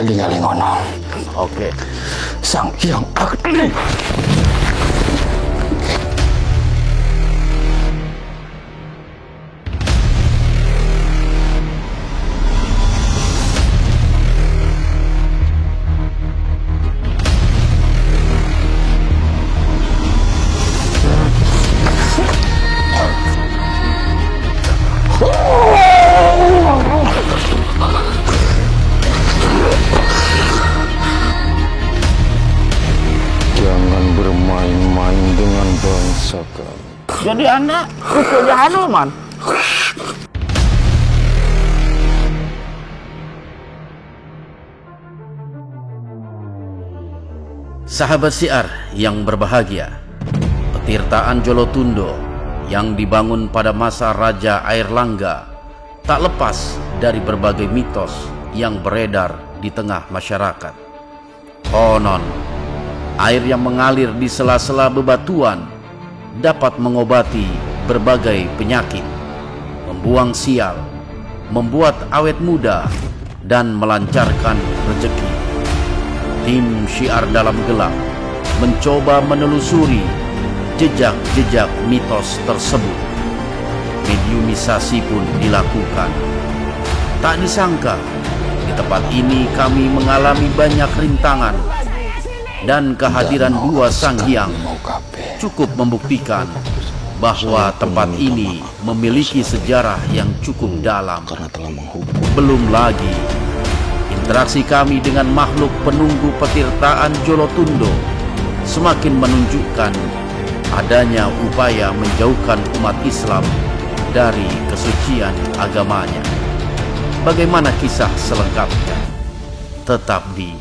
ningali ngono. Oke. Sang Hyang Agni. Jangan bermain-main dengan bangsa kami. Jadi Anda cucunya Hanuman? Sahabat siar yang berbahagia, petirtaan Jolotundo yang dibangun pada masa Raja Airlangga tak lepas dari berbagai mitos yang beredar di tengah masyarakat. Konon, air yang mengalir di sela-sela bebatuan dapat mengobati berbagai penyakit, membuang sial, membuat awet muda, dan melancarkan rezeki. Tim Syiar Dalam Gelap mencoba menelusuri jejak-jejak mitos tersebut. Mediumisasi pun dilakukan. Tak disangka, di tempat ini kami mengalami banyak rintangan, dan kehadiran dua Sang Hyang cukup membuktikan bahwa tempat ini memiliki sejarah yang cukup dalam. Belum lagi interaksi kami dengan makhluk penunggu petirtaan Jolotundo semakin menunjukkan adanya upaya menjauhkan umat Islam dari kesucian agamanya. Bagaimana kisah selengkapnya? Tetap di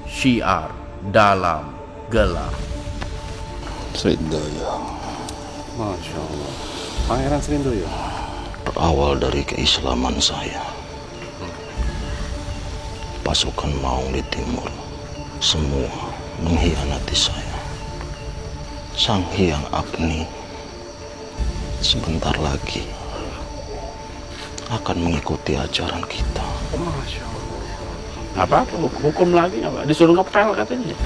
Syiar Dalam Gelap. Srindoyo. Masya Allah. Pangeran Srindoyo. Berawal dari keislaman saya. Pasukan Maung di timur semua mengkhianati saya. Sang Hyang Agni sebentar lagi akan mengikuti ajaran kita. Masya Allah. Apa? Hukum lagi apa? Disuruh ngepel katanya.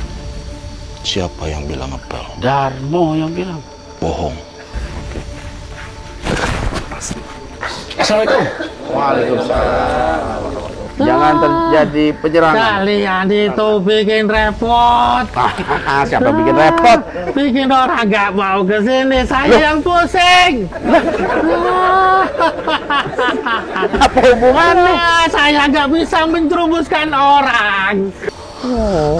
Siapa yang bilang ngepel? Darmo yang bilang. Bohong. Oke. Assalamualaikum. Waalaikumsalam. Jangan terjadi penyerangan. Kalian itu bikin repot. Siapa bikin repot? Bikin orang gak mau ke sini. Saya yang pusing. Apa hubungannya? Saya gak bisa menjerumuskan orang. Oh,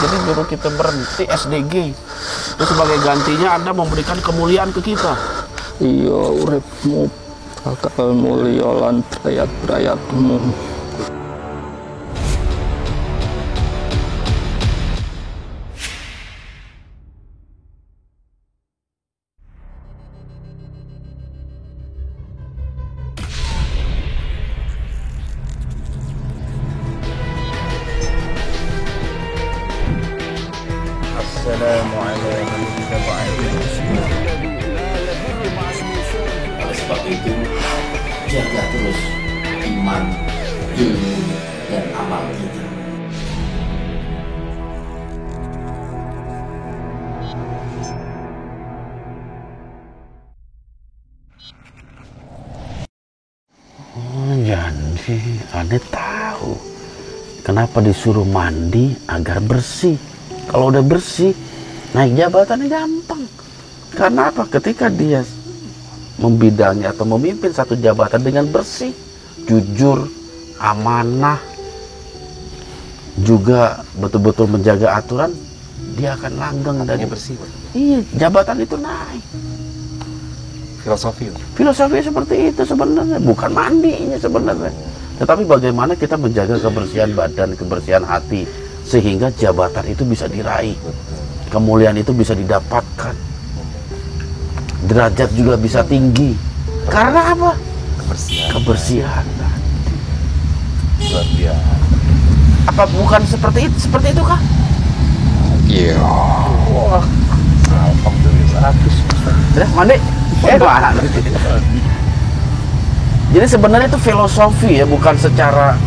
jadi nyuruh kita berhenti SDG. Itu sebagai gantinya Anda memberikan kemuliaan ke kita. Iya, uripmu bakal mulia lan brayat-brayatmu. Assalamualaikum warahmatullahi. Oleh sebab itu, jaga terus iman, ilmu, dan amal kita. Oh, jadi Anda tahu kenapa disuruh mandi agar bersih. Kalau udah bersih, naik jabatannya gampang. Karena apa? Ketika dia membidangi atau memimpin satu jabatan dengan bersih, jujur, amanah, juga betul-betul menjaga aturan, dia akan langgeng dan bersih. iya, jabatan itu naik. Filosofi seperti itu sebenarnya, bukan mandinya sebenarnya. Tetapi bagaimana kita menjaga kebersihan badan, kebersihan hati, sehingga jabatan itu bisa diraih, kemuliaan itu bisa didapatkan, derajat juga bisa tinggi. Karena apa? Kebersihan. Luar biasa. Apa bukan seperti itu? Seperti itu kah? Iya. Wah, Alhamdulillah. udah mandi. Mana? Jadi sebenarnya itu filosofi ya, bukan secara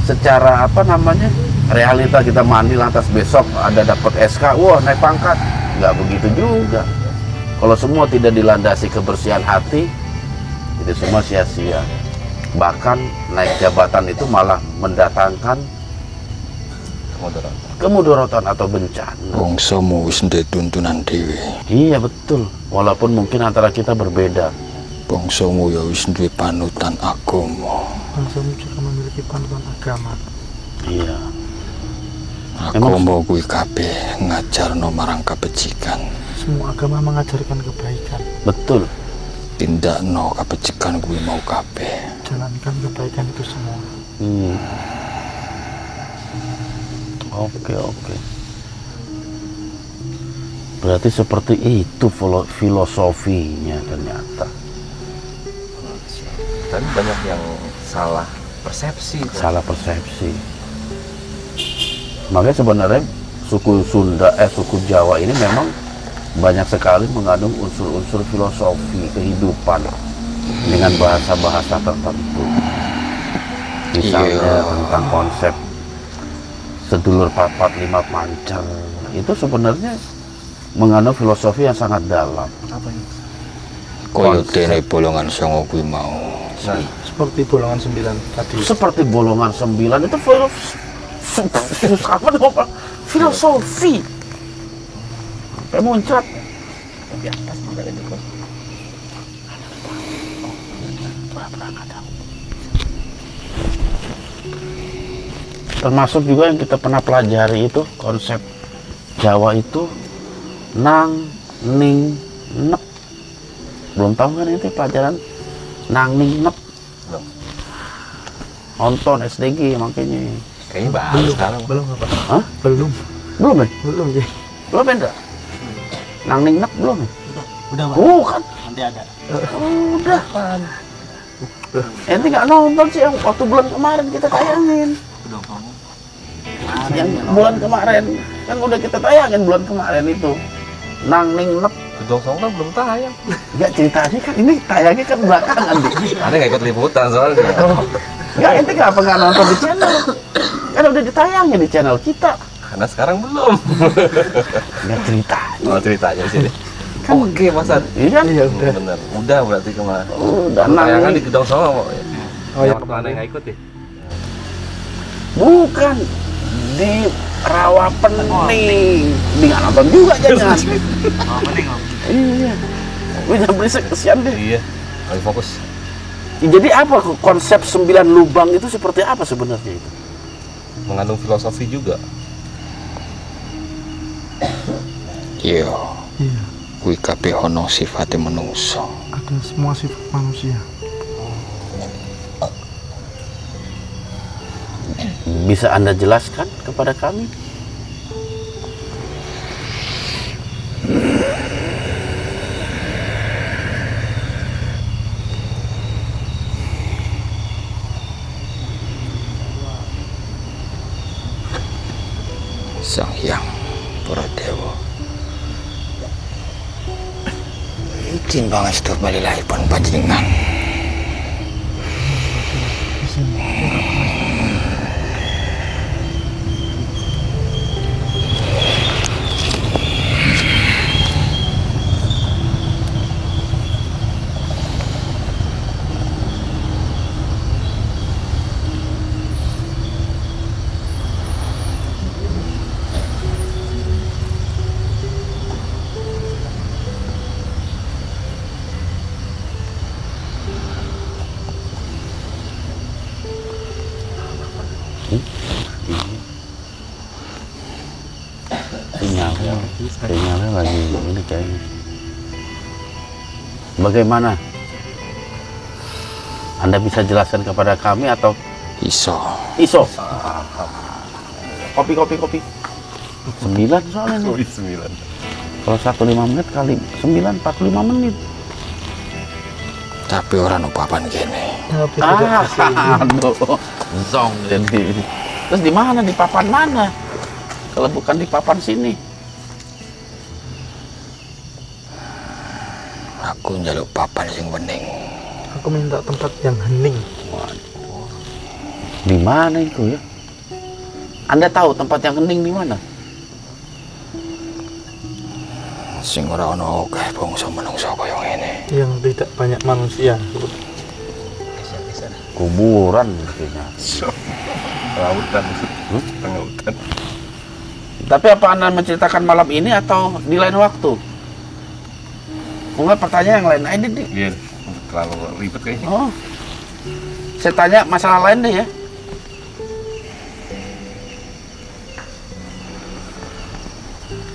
secara apa namanya realita kita mandi lantas besok ada dapat SK, wah naik pangkat, nggak begitu juga. Kalau semua tidak dilandasi kebersihan hati, itu semua sia-sia. Bahkan naik jabatan itu malah mendatangkan kemudaratan atau bencana. Bangsamu wis ndek tuntunan dhewe. Iya betul, walaupun mungkin antara kita berbeda. Bangsamu ya wis duwe panutan agama. Bangsamu juga memiliki panutan agama. Iya. Agama kuwi kabeh ngajarno marang kabecikan. Semua agama mengajarkan kebaikan. Betul. Tindakno kabecikan kuwi mau kabeh. Jalankan kebaikan itu semua. Oke. Berarti seperti itu filosofinya ternyata. Tapi banyak yang salah persepsi. Salah persepsi. Makanya sebenarnya suku Jawa ini memang banyak sekali mengandung unsur-unsur filosofi kehidupan dengan bahasa-bahasa tertentu. Misalnya tentang konsep sedulur papat lima pancar, itu sebenarnya mengandung filosofi yang sangat dalam. Apa itu? Kaya dene bolongan songo kuwi mau. Seperti bolongan 9 tadi. Seperti bolongan 9 itu filosofi sampai muncrat Di atas juga ada kos. termasuk juga yang kita pernah pelajari itu konsep Jawa itu nang ning nep. Belum tahu kan itu pelajaran nang ning nep? Belum. Nonton SDG makanya. Kayaknya baru sekarang. Belum apa? Hah? Belum. Belum ya? Belum ya. Belum ya? Nang ning nep belum ya? Udah Pak. Kan? Nanti ada. Udah. Ente nggak nonton sih yang waktu bulan kemarin kita tayangin. Udah kamu. Yang bulan kemarin kan udah kita tayangin bulan kemarin itu. Nang ning nep. Gedong Songo kan belum tayang. Enggak, ceritanya kan ini tayangnya kan belakangan deh. Ada nggak ikut liputan soalnya. Enggak, ente kenapa nggak nonton di channel? Kan udah ditayangin di channel kita. Karena sekarang belum. Enggak ceritanya. Oh ceritanya di sini. Kan, Oke Mas Ad. iya kan? Iya udah. Bener. Udah berarti kemarin. Udah Tayangan nang di Gedong Songo. Oh ya. Mana yang nggak ikut ya? bukan di Rawapening. Di nggak nonton juga jangan. Iya. Udah berisik kesian deh. Iya. Lagi fokus. Jadi apa konsep 9 lubang itu seperti apa sebenarnya itu? Mengandung filosofi juga. Iya, Iya. kuwi kabeh ana sifate manungsa. Ada semua sifat manusia. Bisa Anda jelaskan kepada kami? Sang Hyang Baradewa. Izin pangestu balilahipun panjenengan. Sinyalnya lagi ini kayaknya. Bagaimana? Anda bisa jelaskan kepada kami atau Iso. iso? Kopi. 9 soalnya nih. 9. Kalau 1 5 menit kali 9 45 menit. Tapi ora ono papan kene. Tapi tidak Aduh, zong jadi. Terus di mana? Di papan mana? Kalau bukan di papan sini. Aku njaluk papan sing wening. aku minta tempat yang hening. Di mana itu ya? Anda tahu tempat yang hening di mana? Sing ora ono akeh bangsa menungso kaya ngene. Yang tidak banyak manusia. Kuburan kayaknya. Lautan, tengah hutan. Tapi apa Anda menceritakan malam ini atau di lain waktu? Enggak, pertanyaan yang lain. Ini Iya, terlalu ribet kayaknya. oh. Saya tanya masalah lain deh ya.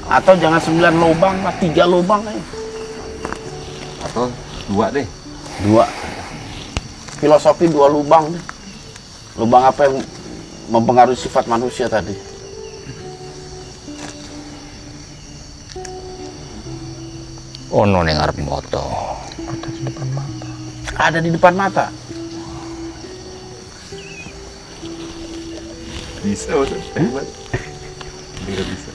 Atau jangan 9 lubang lah, 3 lubang aja. Atau 2 deh. 2. Filosofi 2 lubang deh. Lubang apa yang mempengaruhi sifat manusia tadi? Ono ning arep moto. Ada di depan mata. Ada di depan mata. Bisa, Mas. Hebat. Tidak bisa.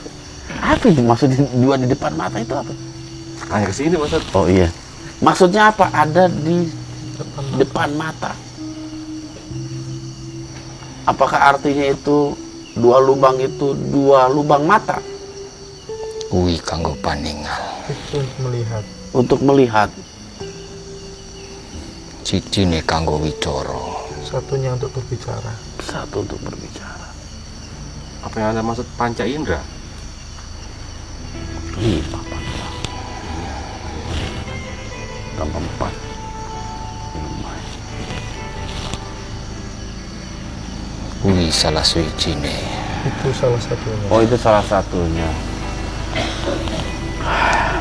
Apa itu maksudnya 2 di depan mata itu apa? Hanya ke sini, Mas. Oh iya. Maksudnya apa? Ada di depan mata. Apakah artinya itu 2 lubang itu 2 lubang mata Kuwi kanggo paningal. Itu untuk melihat. untuk melihat? Cijine kanggo wicara. Satunya untuk berbicara. Satu untuk berbicara. Apa yang Anda maksud panca indera? 5 panca. Tambah 4. 5. Kuwi salah suwijine. Itu salah satunya. Oh, itu salah satunya.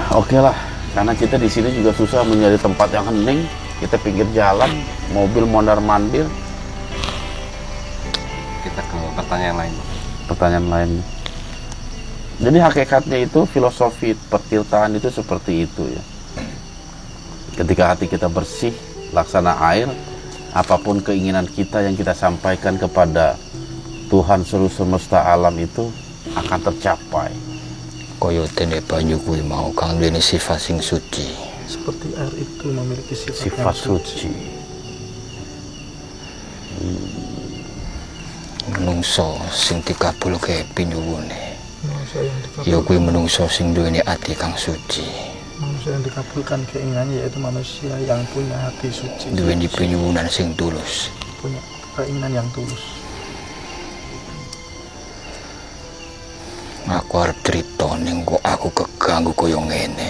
Oke lah, karena kita di sini juga susah mencari tempat yang hening. Kita pinggir jalan, mobil mondar-mandir. Kita ke pertanyaan lain. Pertanyaan lain. Jadi hakikatnya itu filosofi pertirtaan itu seperti itu ya. Ketika hati kita bersih, laksana air, apapun keinginan kita yang kita sampaikan kepada Tuhan seluruh semesta alam itu akan tercapai. Kaya dene banyu kuwi mau kang dene sifat sing suci. Seperti air itu memiliki sifat, Sifat yang suci. Menungso sing dikabulke pinyuwune. Manusia yang Ya kuwi dikabulkan, menungso sing duweni ati kang suci. manusia yang dikabulkan keinginannya yaitu manusia yang punya hati suci. Duweni pinyuwunan sing tulus. Punya keinginan yang tulus. Aku arep cerita ning kok aku keganggu kaya ngene.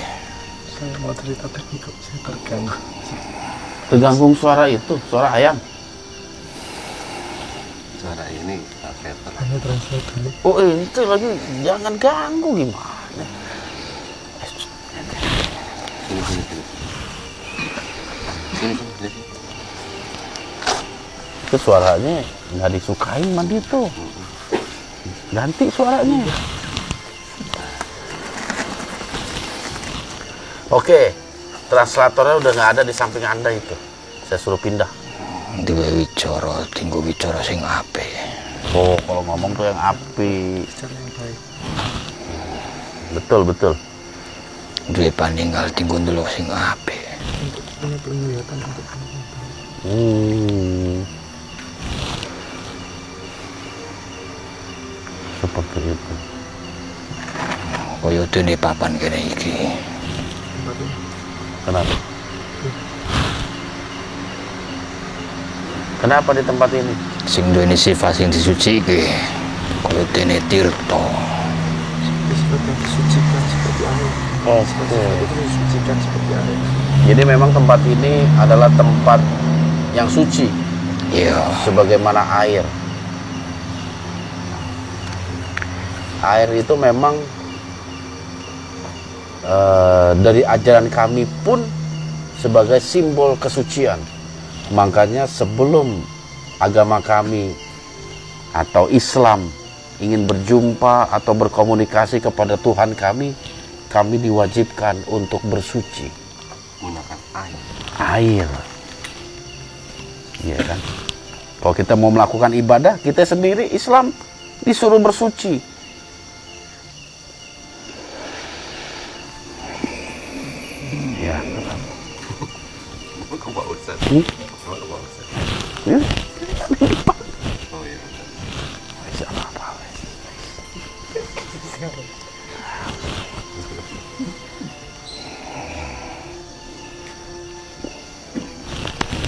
Saya mau cerita tapi kok saya terganggu. Terganggu suara itu, suara ayam. Suara ini translator. Hanya translate dulu. Oh itu lagi, jangan ganggu gimana? Sini, sini, sini. Sini, sini, sini. Itu suaranya nggak disukain mandi tuh. Ganti suaranya. Oke, translatornya udah nggak ada di samping Anda itu. Saya suruh pindah. Duwe wicara, tinggo wicara sing apik. Oh, kalau ngomong tuh yang api. Cara yang baik. Betul, betul. Duwe paninggal tinggo ndelok sing apik. Untuk punya penglihatan untuk penglihatan. Seperti itu. Kaya dene papan kene iki. Tempat ini. Kenapa? Kenapa di tempat ini? Sing duweni sifat sing disucike. Kaya dene tirta. Sifat yang disucikan seperti air. Sifat itu disucikan seperti air. Jadi memang tempat ini adalah tempat yang suci, Ya, sebagaimana air. Air itu memang dari ajaran kami pun sebagai simbol kesucian. Makanya sebelum agama kami atau Islam ingin berjumpa atau berkomunikasi kepada Tuhan kami diwajibkan untuk bersuci. Menggunakan air. Air. Iya kan? Kalau kita mau melakukan ibadah, kita sendiri Islam disuruh bersuci. Ya. Kok bau Ustaz? Hmm? Kok bau Ustaz? Ya.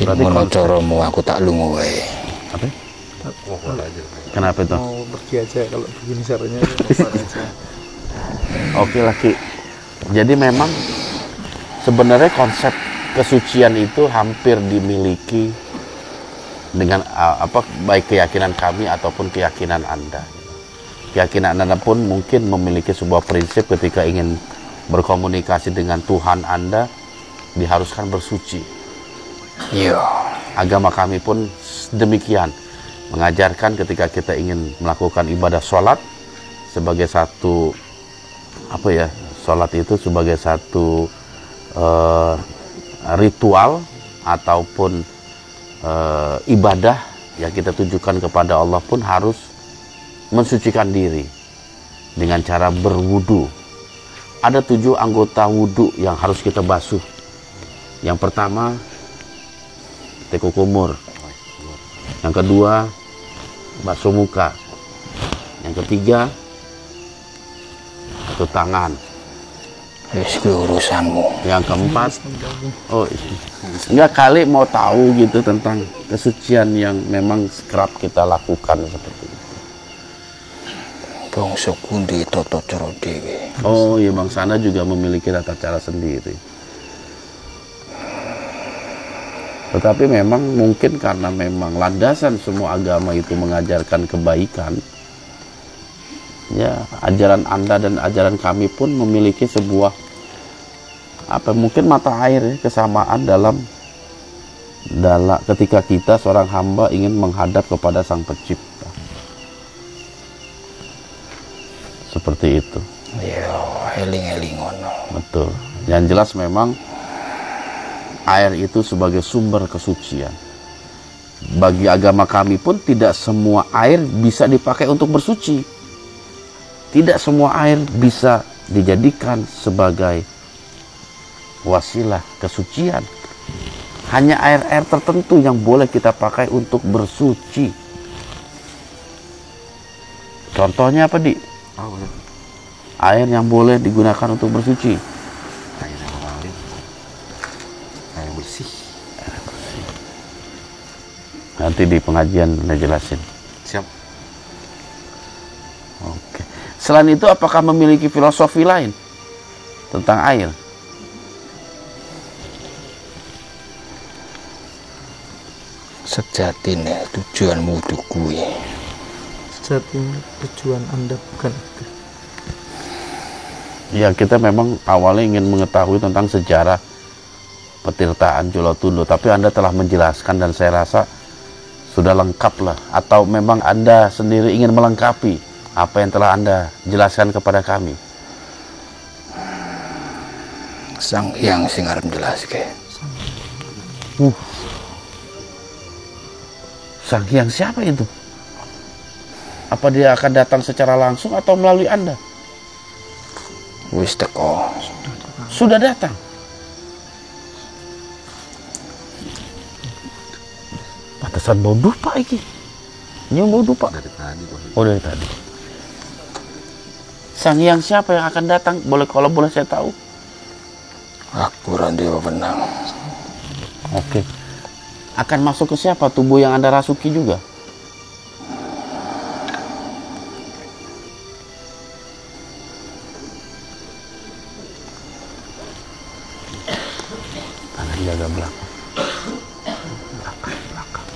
Berarti Ngono konsep- caramu aku tak lunga wae. Apa? Mohon aja. Kenapa itu? Mau pergi aja kalau begini caranya. Oke laki. Jadi memang sebenarnya konsep kesucian itu hampir dimiliki dengan apa baik keyakinan kami ataupun keyakinan Anda. Keyakinan Anda pun mungkin memiliki sebuah prinsip ketika ingin berkomunikasi dengan Tuhan Anda diharuskan bersuci. Iya. Agama kami pun demikian, mengajarkan ketika kita ingin melakukan ibadah sholat sebagai satu apa ya, sholat itu sebagai satu ritual ataupun ibadah yang kita tujukan kepada Allah pun harus mensucikan diri dengan cara berwudu. Ada 7 anggota wudu yang harus kita basuh. Yang pertama teko kumur, yang kedua basuh muka, yang ketiga basuh tangan, Wis ku urusanmu. yang keempat enggak kali mau tahu gitu tentang kesucian yang memang kerap kita lakukan seperti itu. Bangsa kundi tata cara dhewe. Oh iya, bangsa Anda juga memiliki tata cara sendiri. Tetapi memang mungkin karena memang landasan semua agama itu mengajarkan kebaikan, ya ajaran Anda dan ajaran kami pun memiliki sebuah apa mungkin mata air ya, kesamaan dalam ketika kita seorang hamba ingin menghadap kepada Sang Pencipta. Seperti itu. Ya, eling-eling ngono. Betul. Yang jelas memang air itu sebagai sumber kesucian. Bagi agama kami pun tidak semua air bisa dipakai untuk bersuci. Tidak semua air bisa dijadikan sebagai wasilah kesucian. Hanya air-air tertentu yang boleh kita pakai untuk bersuci. Contohnya apa, Di? Air yang boleh digunakan untuk bersuci. Air yang mengalir. Air bersih. Nanti di pengajian Anda jelasin. Siap. Oke. Selain itu, apakah memiliki filosofi lain tentang air? Sejatine tujuanmu wudu kuwi. Sejatinya tujuan Anda bukan itu. Ya, kita memang awalnya ingin mengetahui tentang sejarah petirtaan Jolotundo, tapi Anda telah menjelaskan dan saya rasa sudah lengkap lah. Atau memang Anda sendiri ingin melengkapi apa yang telah Anda jelaskan kepada kami? Sang Hyang sing arep jelaske. Sang Hyang siapa itu? Apa dia akan datang secara langsung atau melalui Anda? Wis teko. Sudah datang. Pantesan bau dupa iki. Nyium bau dupa. Dari tadi, Bos. Oh, dari tadi. Sang Hyang siapa yang akan datang? Kalau boleh saya tahu. Aku ra duwe wewenang. Oke. Akan masuk ke siapa? Tubuh yang Anda rasuki juga? Tangan jaga belakang. Belakang.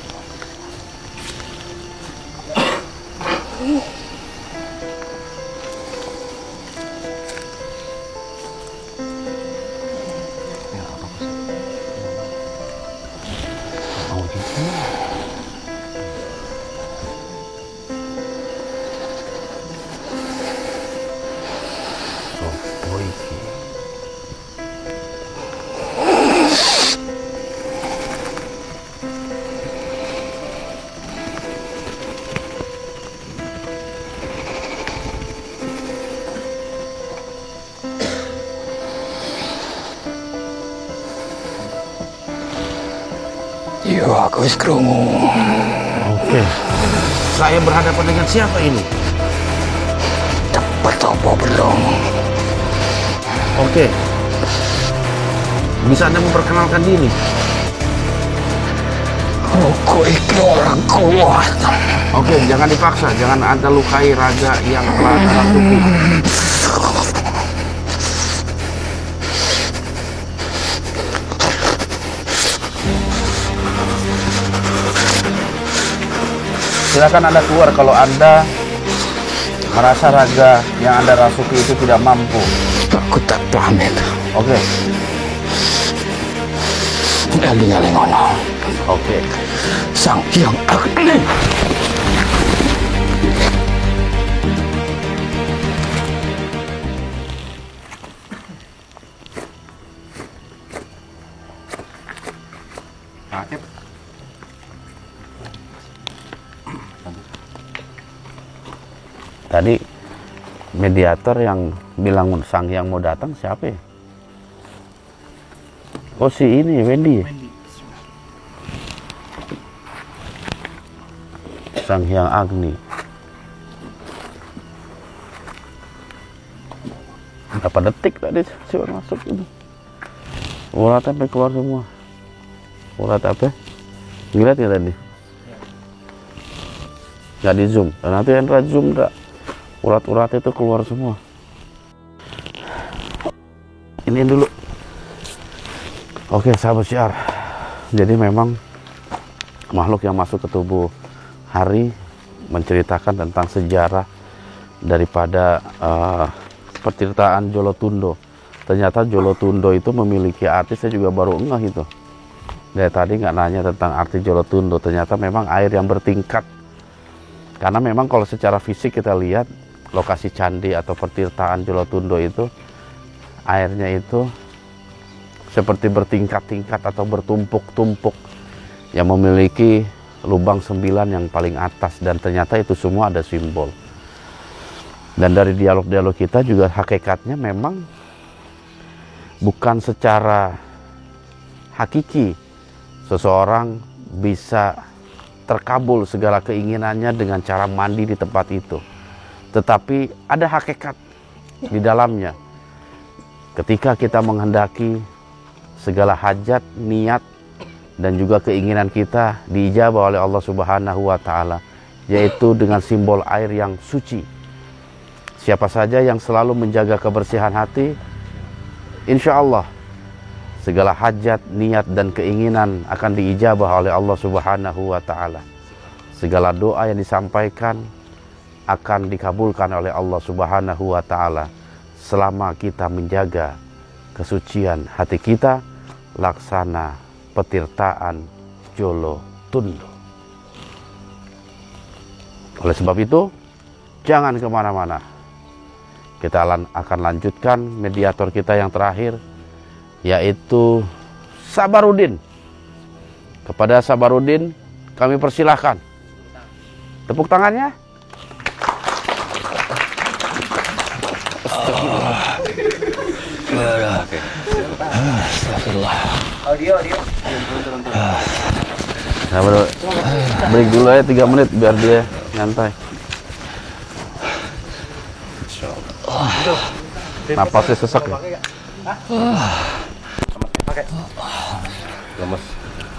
Oh, gitu. Sopo iki? Yo, aku wis krungu. Oke. Saya berhadapan dengan siapa ini? Cepet apa belum? Oke. Bisa Anda memperkenalkan diri? Aku iki orang kuat. Oke, jangan dipaksa, jangan Anda lukai raga yang telah rasuki. Silakan Anda keluar kalau Anda merasa raga yang Anda rasuki itu tidak mampu. Aku tak pamit. Oke. Eling-eling ono. Oke. Sang Hyang Agni. Tadi mediator yang bilang Sang Hyang mau datang siapa ya? Oh si ini Wendy ya? Sang Hyang Agni. Berapa detik tadi si masuk ini? Urat sampai keluar semua. Urat apa? Ngeliat ya tadi? Nggak di zoom. Dan nanti Hendra zoom nggak? Urat-urat itu keluar semua. Ini dulu. Oke, sahabat syiar. Jadi memang makhluk yang masuk ke tubuh Hari menceritakan tentang sejarah daripada pertirtaan Jolotundo. Ternyata Jolotundo itu memiliki arti, saya juga baru ngeh itu. Dari tadi nggak nanya tentang arti Jolotundo. Ternyata memang air yang bertingkat. Karena memang kalau secara fisik kita lihat lokasi candi atau pertirtaan Jolotundo itu airnya itu seperti bertingkat-tingkat atau bertumpuk-tumpuk yang memiliki lubang 9 yang paling atas, dan ternyata itu semua ada simbol. Dan dari dialog-dialog kita juga hakikatnya memang bukan secara hakiki seseorang bisa terkabul segala keinginannya dengan cara mandi di tempat itu. Tetapi ada hakikat di dalamnya. Ketika kita menghendaki segala hajat, niat, dan juga keinginan kita diijabah oleh Allah Subhanahu wa Ta'ala, yaitu dengan simbol air yang suci. Siapa saja yang selalu menjaga kebersihan hati, insya Allah segala hajat, niat, dan keinginan akan diijabah oleh Allah Subhanahu wa Ta'ala. Segala doa yang disampaikan akan dikabulkan oleh Allah Subhanahu wa Ta'ala selama kita menjaga kesucian hati kita, laksana petirtaan Jolotundo. Oleh sebab itu, jangan kemana-mana. Kita akan lanjutkan mediator kita yang terakhir, yaitu Sabarudin. Kepada Sabarudin kami persilahkan. Tepuk tangannya. Astagfirullah. Audio. Nah, break dulu ya 3 menit biar dia nyantai. Napasnya sesak ya?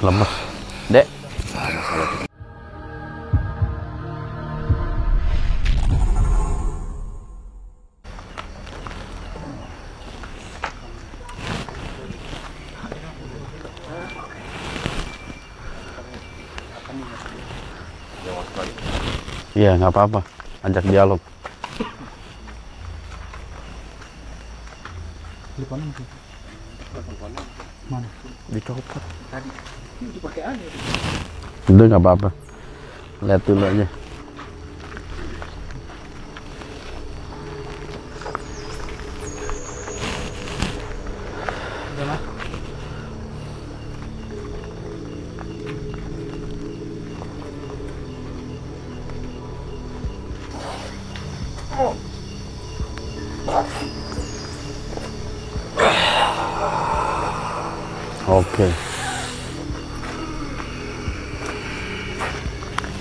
Lemes. Dek. Iya, nggak apa-apa. Ajak dialog. Mana? Dicopot. Tadi. Dipakai aja. Udah nggak apa-apa. Lihat dulu aja. Oke.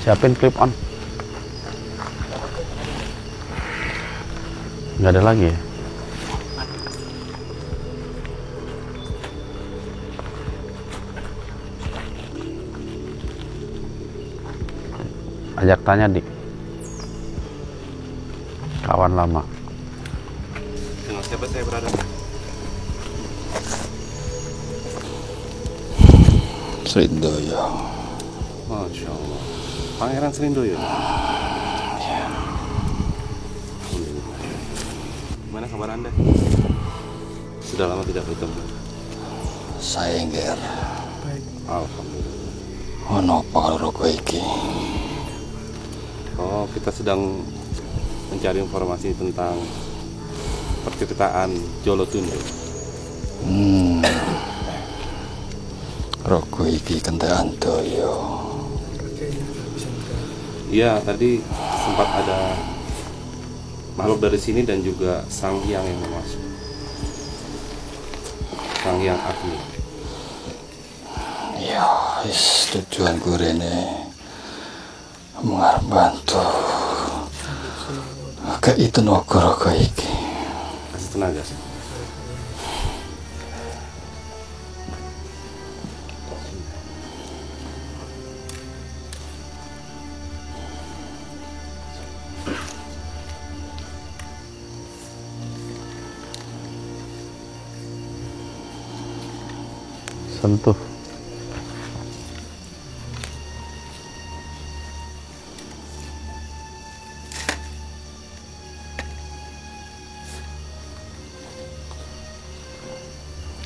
Siapin clip on. Nggak ada lagi ya? Ajak tanya Dik. Kawan lama. Dengan siapa saya berada? Srindoyo. Masya Allah. Pangeran Srindoyo. Gimana kabar Anda? Sudah lama tidak bertemu. Saya Nger. Alhamdulillah. Ono apa kowe iki? Oh, kita sedang mencari informasi tentang perceritaan Jolo Tundo. Roko iki kentekan doyo. Iya, tadi sempat ada makhluk dari sini dan juga Sang Hyang yang masuk. Sang Hyang Agni. Ya, wis tujuanku rene mengarep bantu. Kayak itu nogoro kowe iki. Kasih tenaga. Sentuh.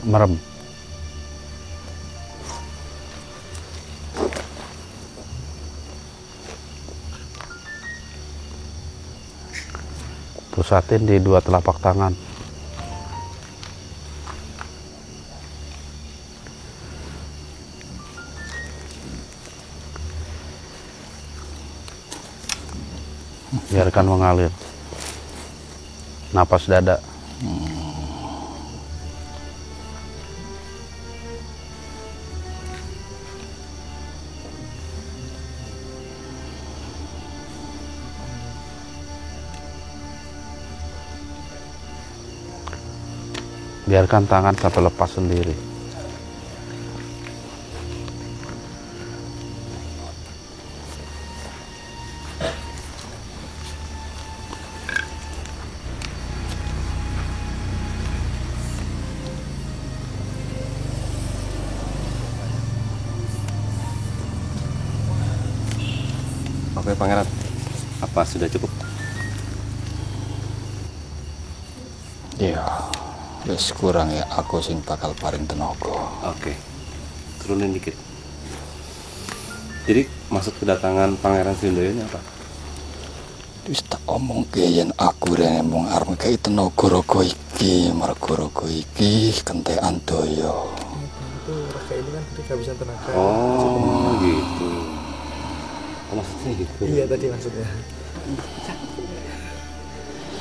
Merem. Pusatin di dua telapak tangan. Biarkan mengalir. Napas dada. Biarkan tangan sampai lepas sendiri. Oke, Pangeran. Apa sudah cukup? Iya. Wis kurang ya aku sing bakal paring tenaga. Oke. Turunin dikit. Jadi maksud kedatangan Pangeran Srindoyo ini apa? Wis tak omongke yen aku rene mung arep ngekeki tenaga raga iki, mergo raga iki kentekan daya. Itu raga ini kan tadi kehabisan tenaga. Oh, gitu. Oh, maksudnya gitu. Iya tadi maksudnya.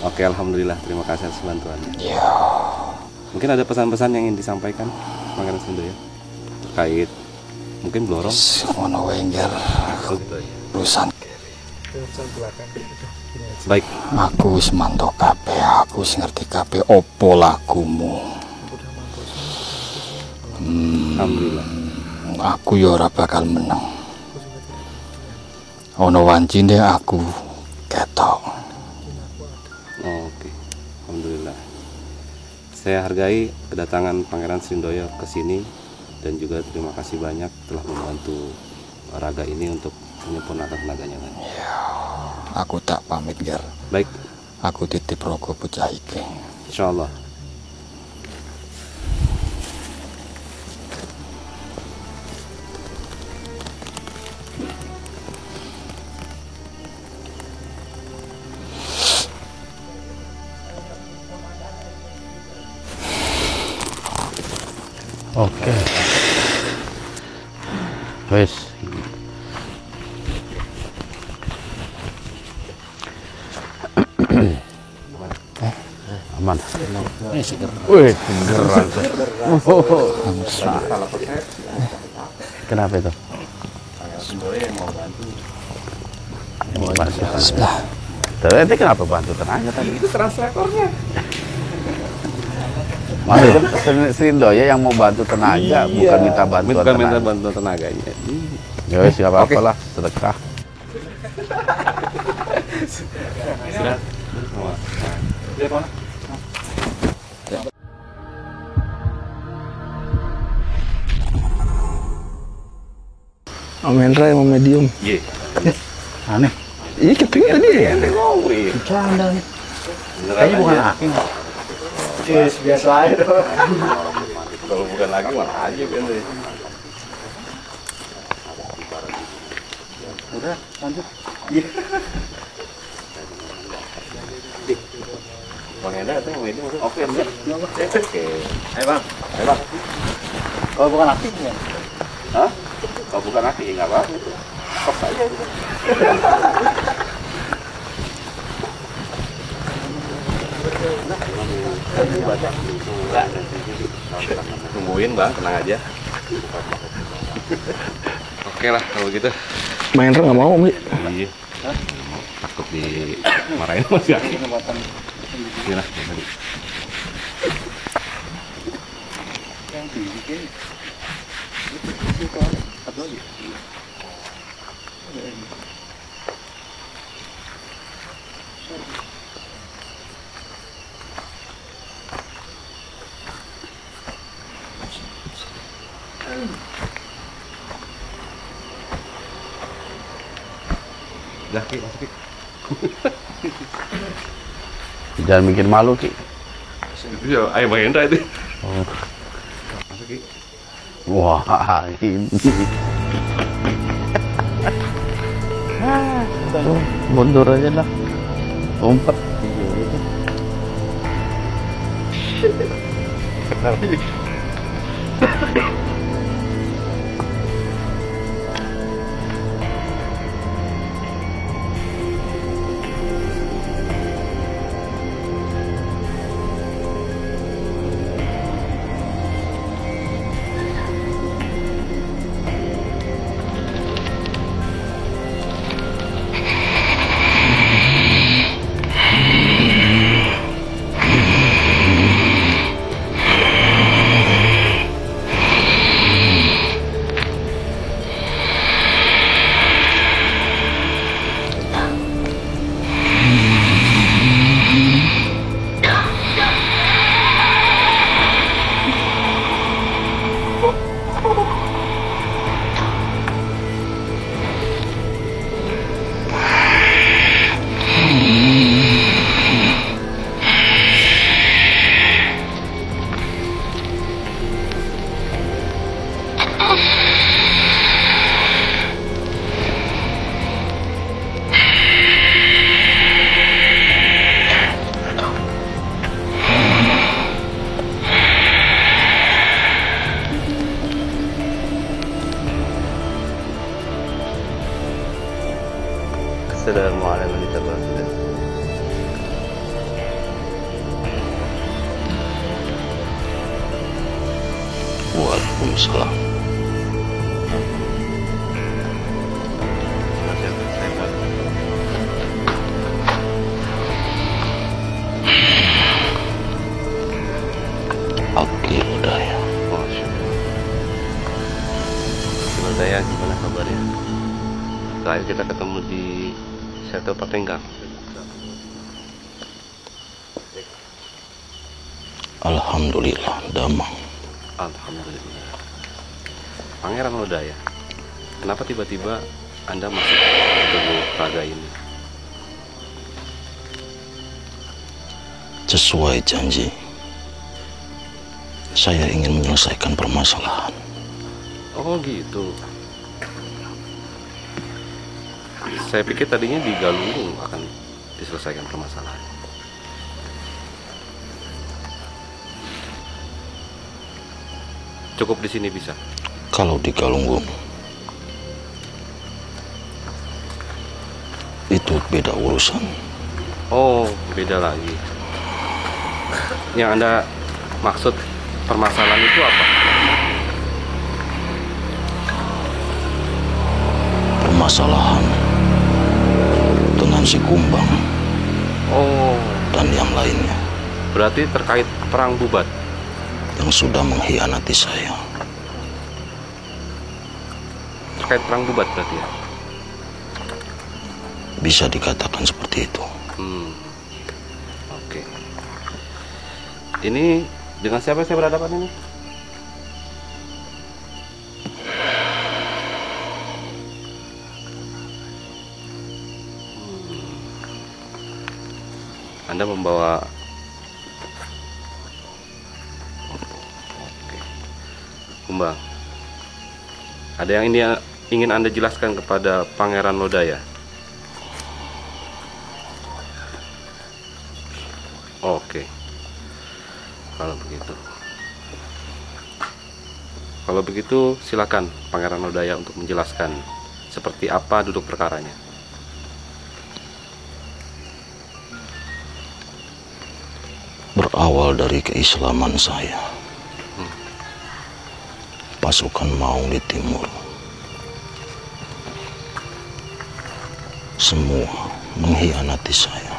Oke, alhamdulillah. Terima kasih atas bantuannya. Ya, Mungkin ada pesan-pesan yang ingin disampaikan Pangeran Srindoyo terkait mungkin Blorong. wis ngono wae Nger. Oh, gitu ya. Urusan Urusan belakang. Udah, gini aja. Baik. aku wis mantuk kabeh, aku wis ngerti kabeh opo lagumu. Udah mampu sih. Alhamdulillah. Aku ya ora bakal menang. Aku juga tidak. Ono wancine aku ketok. Oh, oke. Alhamdulillah. Saya hargai kedatangan Pangeran Srindoyo ke sini dan juga terima kasih banyak telah membantu raga ini untuk menyempurnakan tenaganya kan. Aku tak pamit Nger. Baik, Aku titip raga bocah iki. insyaallah. Oke. Wes. Aman. Wih, beneran. Kenapa itu? Sebelah. Tapi kenapa bantu tenaga tadi? Itu translatornya. Maksudnya Srindoyo yang mau bantu tenaga, bukan minta bantuan Bukan minta tenaga. bantuan tenaganya. Ya wes, gak apa-apa lah, sedekah. Om Hendra yang mau medium. Iya. Aneh. Iya kepingin tadi ya. Bercanda nih. Kayaknya bukan Aking. Biasa aja dong. Kalau bukan lagi mana aja kan deh. Udah, lanjut. Bang Hendra itu mau ini maksud? Oke. Ayo bang. Oh bukan aktif ya? Hah? Kalau bukan laki nggak apa-apa itu. Kok saja itu. Tungguin bang, tenang aja. Oke lah kalau gitu. Main Hendra nggak mau Om. Iya. Takut dimarahin Mas Yaki. Iya lah. Udah Ki, masuk Ki. Jangan bikin malu, Ki. Itu ya ayah Bang Hendra itu. Oh. Masuk Ki. Wah, ini. Mundur aja lah. Umpat. Assalamualaikum warahmatullahi wabarakatuh. Waalaikumsalam. Oke, udah ya. Saya gimana kabarnya? Terakhir kita ketemu di Seto Patenggang. Alhamdulillah, damang. Alhamdulillah. Pangeran Lodaya, kenapa tiba-tiba Anda masuk ke tubuh raga ini? Sesuai janji, saya ingin menyelesaikan permasalahan. Oh gitu. Saya pikir tadinya di Galunggung akan diselesaikan permasalahan. Cukup di sini bisa. Kalau di Galunggung itu beda urusan. Oh, beda lagi. Yang Anda maksud permasalahan itu apa? Permasalahan dengan si Kumbang Oh, dan yang lainnya berarti terkait perang Bubat. yang sudah mengkhianati saya. Terkait perang Bubat berarti ya? Bisa dikatakan seperti itu. Oke. Ini dengan siapa saya berhadapan ini? Anda membawa Kumbang. Ada yang ingin Anda jelaskan kepada Pangeran Lodaya? Oke. Kalau begitu silakan Pangeran Lodaya untuk menjelaskan seperti apa duduk perkaranya. Berawal dari keislaman saya, pasukan Maung di timur semua mengkhianati saya.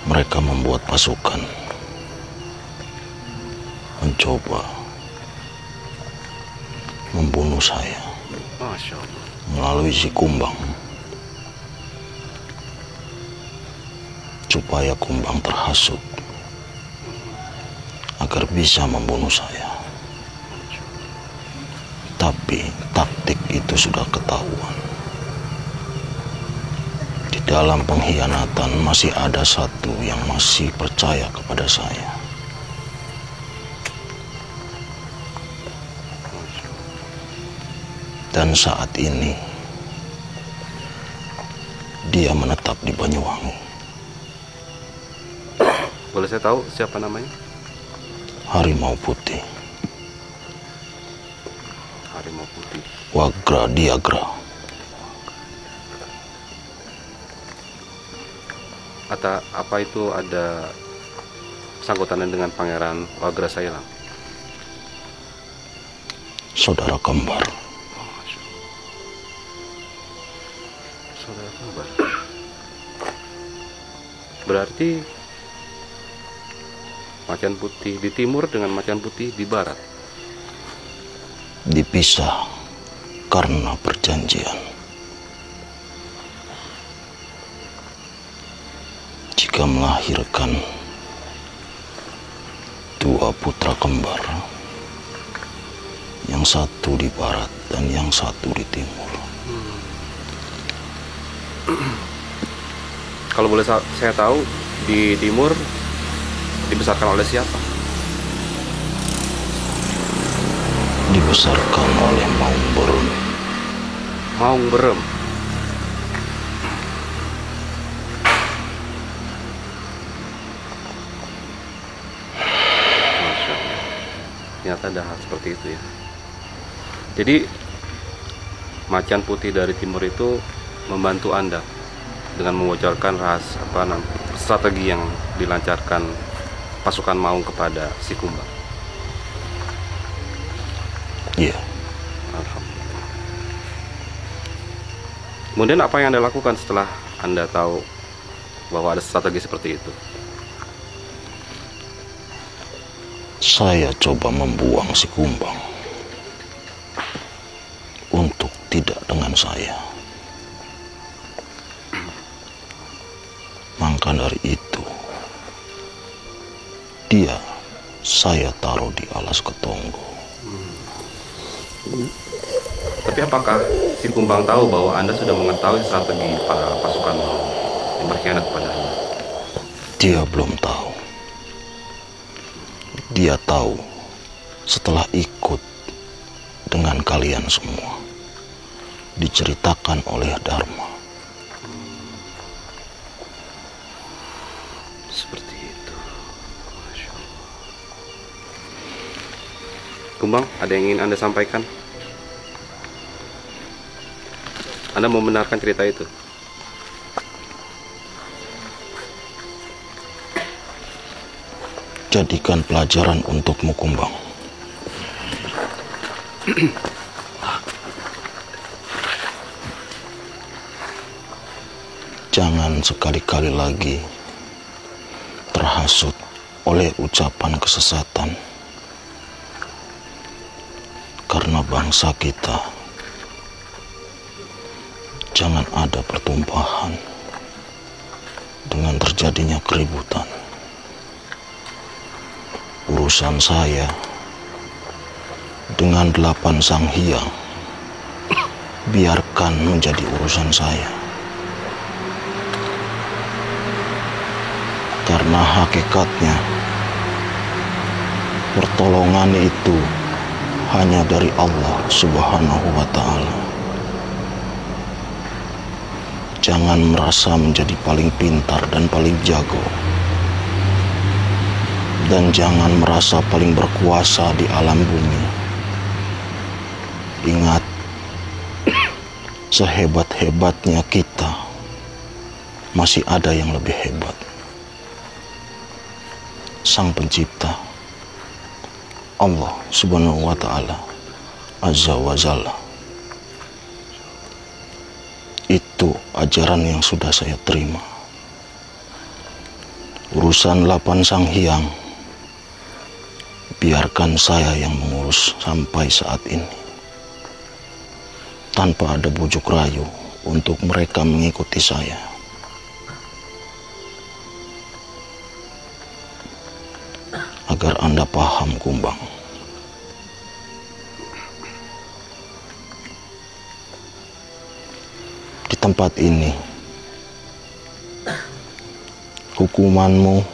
Mereka membuat pasukan mencoba membunuh saya melalui si Kumbang, supaya Kumbang terhasut agar bisa membunuh saya. Tapi taktik itu sudah ketahuan. Di dalam pengkhianatan masih ada satu yang masih percaya kepada saya. Dan saat ini dia menetap di Banyuwangi. Boleh saya tahu siapa namanya? Harimau Putih. Harimau Putih. Wagra Diagra. Atau apa itu ada sangkutannya dengan Pangeran Wagra Sailang? Saudara kembar. Saudara kembar. Berarti Macan Putih di timur dengan Macan Putih di barat Dipisah karena perjanjian. Jika melahirkan dua putra kembar, yang satu di barat dan yang satu di timur. Kalau boleh saya tahu, di timur dibesarkan oleh siapa? Dibesarkan oleh Maung Berem. Maung Berem. Masya Allah. Ternyata ada hal seperti itu ya. Jadi Macan Putih dari timur itu membantu Anda dengan mengocorkan strategi yang dilancarkan pasukan Maung kepada si Kumbang. Iya. Alhamdulillah. Kemudian apa yang Anda lakukan setelah Anda tahu bahwa ada strategi seperti itu? Saya coba membuang si Kumbang untuk tidak dengan saya. Maka dari itu dia saya taruh di alas Ketonggo. Tapi apakah si Kumbang tahu bahwa Anda sudah mengetahui strategi para pasukan Maung yang berkhianat kepada Anda? Dia belum tahu. Dia tahu setelah ikut dengan kalian semua, diceritakan oleh Dharma. Seperti itu. Masya Allah. Kumbang, ada yang ingin Anda sampaikan? Anda membenarkan cerita itu? Jadikan pelajaran untukmu, Kumbang. Jangan sekali-kali lagi terhasut oleh ucapan kesesatan. Karena bangsa kita Jangan ada pertumpahan dengan terjadinya keributan. Urusan saya dengan 8 sang hyang, biarkan menjadi urusan saya. Karena hakikatnya pertolongan itu hanya dari Allah Subhanahu wa Ta'ala. Jangan merasa menjadi paling pintar dan paling jago, dan jangan merasa paling berkuasa di alam bumi. Ingat, sehebat-hebatnya kita, masih ada yang lebih hebat. Sang Pencipta, Allah Subhanahu wa Ta'ala, Azza wa Jalla. Itu ajaran yang sudah saya terima. Urusan 8 sang hyang, biarkan saya yang mengurus sampai saat ini, tanpa ada bujuk rayu untuk mereka mengikuti saya. Agar Anda paham, Kumbang, di tempat ini hukumanmu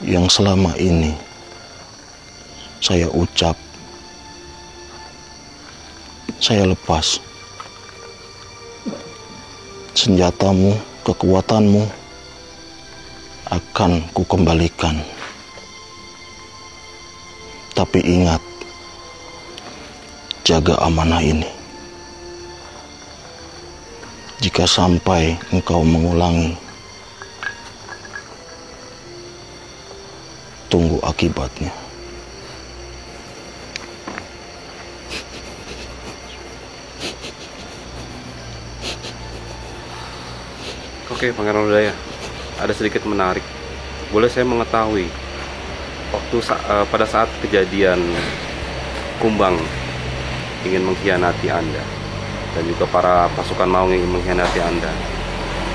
yang selama ini saya ucap, saya lepas. Senjatamu, kekuatanmu akan kukembalikan. Tapi ingat, jaga amanah ini. Jika sampai engkau mengulangi, tunggu akibatnya. Oke, Pangeran Lodaya, ada sedikit menarik. Boleh saya mengetahui waktu pada saat kejadian Kumbang ingin mengkhianati Anda dan juga para pasukan Maung ingin mengkhianati Anda,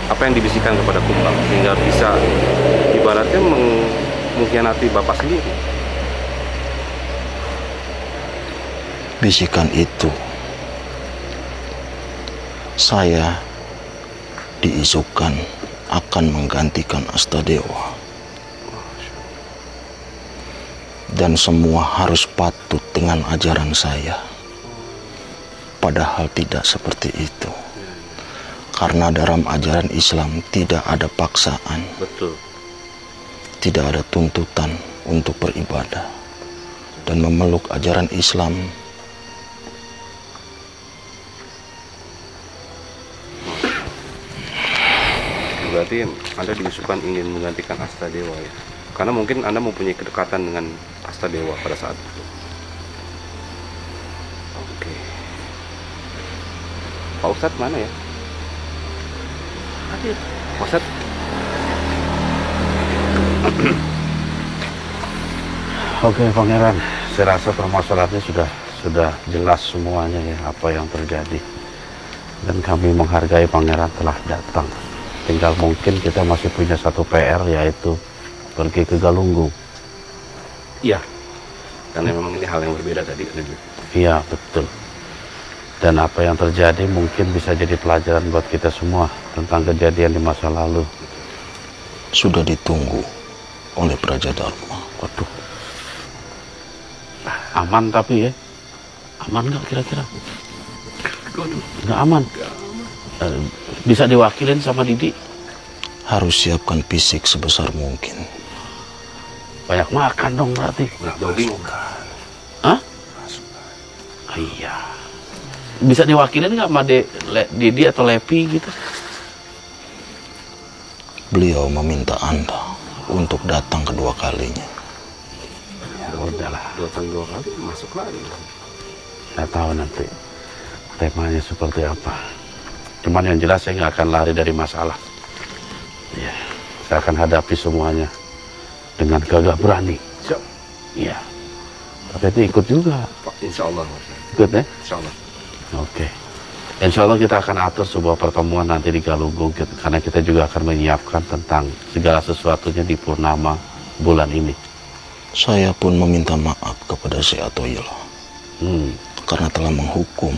apa yang dibisikkan kepada Kumbang sehingga bisa ibaratnya mengkhianati Bapak sendiri? Bisikan itu, saya diisukan akan menggantikan Astadewa, dan semua harus patut dengan ajaran saya. Padahal tidak seperti itu. Karena dalam ajaran Islam tidak ada paksaan. Betul. Tidak ada tuntutan untuk beribadah dan memeluk ajaran Islam. Berarti Anda diisukan ingin menggantikan Astadewa ya? Karena mungkin Anda mempunyai kedekatan dengan Astadewa pada saat itu. Oke. Pak Ustadz mana ya? Hadir. Pak Ustadz. Oke, Pangeran, saya rasa permasalahannya sudah jelas semuanya ya, apa yang terjadi. Dan kami menghargai Pangeran telah datang. Tinggal mungkin kita masih punya satu PR, yaitu pergi ke Galunggung. Iya. Karena memang ini hal yang berbeda tadi. Iya, betul. Dan apa yang terjadi mungkin bisa jadi pelajaran buat kita semua tentang kejadian di masa lalu. Sudah ditunggu oleh Praja Dharma. Waduh. Aman tapi ya? Aman nggak kira-kira? Nggak aman. Bisa diwakilin sama Didi? Harus siapkan fisik sebesar mungkin. Banyak makan dong berarti. Jogging. Hah? Iya. Bisa diwakilin nggak sama Didi atau Lepi gitu? Beliau meminta Anda untuk datang kedua kalinya. Ya udahlah. Dua kali masuk lagi. Saya tahu nanti temanya seperti apa. Cuman yang jelas saya nggak akan lari dari masalah. Ya, saya akan hadapi semuanya dengan gagah berani. Siap. Iya. Tapi itu ikut juga. Insya Allah. Ikut ya? Insya Allah. Oke. Insya Allah kita akan atur sebuah pertemuan nanti di Galunggung, karena kita juga akan menyiapkan tentang segala sesuatunya di purnama bulan ini. Saya pun meminta maaf kepada Syekh Atoil karena telah menghukum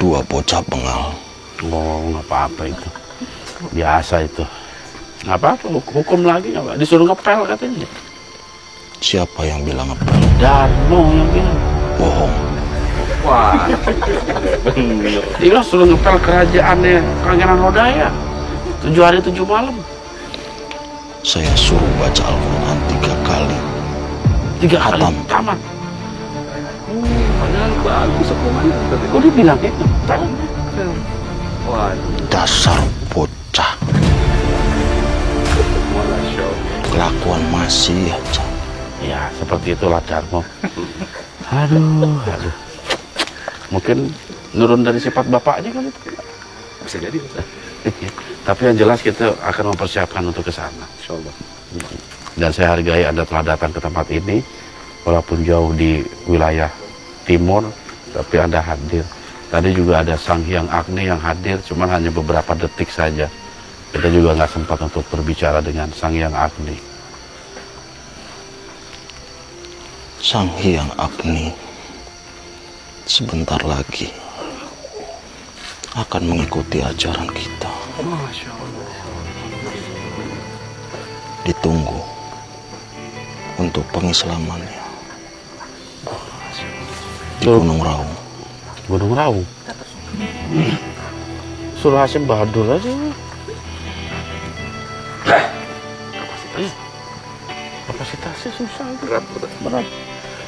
dua bocah bengal. Oh, nggak apa-apa itu, biasa itu. Nggak apa-apa, hukum lagi nggak apa, disuruh ngepel katanya. Siapa yang bilang ngepel? Darmo yang bilang. Bohong. Wah, dia suruh ngepel kerajaannya Pangeran Lodaya 7 hari 7 malam. Saya suruh baca Al-Quran 3 kali. 3 kali Hatam. tamat. Padahal bagus hukumannya. Kok dia bilang gitu? Dasar bocah. Kelakuan masih aja. Ya, seperti itulah Darmo. Aduh. Mungkin nurun dari sifat bapaknya kali itu. Bisa jadi. Tapi yang jelas kita akan mempersiapkan untuk ke sana. Insyaallah. Dan saya hargai Anda telah datang ke tempat ini, walaupun jauh di wilayah timur, tapi Anda hadir. Tadi juga ada Sang Hyang Agni yang hadir, cuman hanya beberapa detik saja. Kita juga nggak sempat untuk berbicara dengan Sang Hyang Agni. Sang Hyang Agni sebentar lagi akan mengikuti ajaran kita. Ditunggu untuk pengislamannya di Gunung Raung. Gunung Raung. Suruh Hasim Bahadur aja. Kapasitasnya susah. Berat.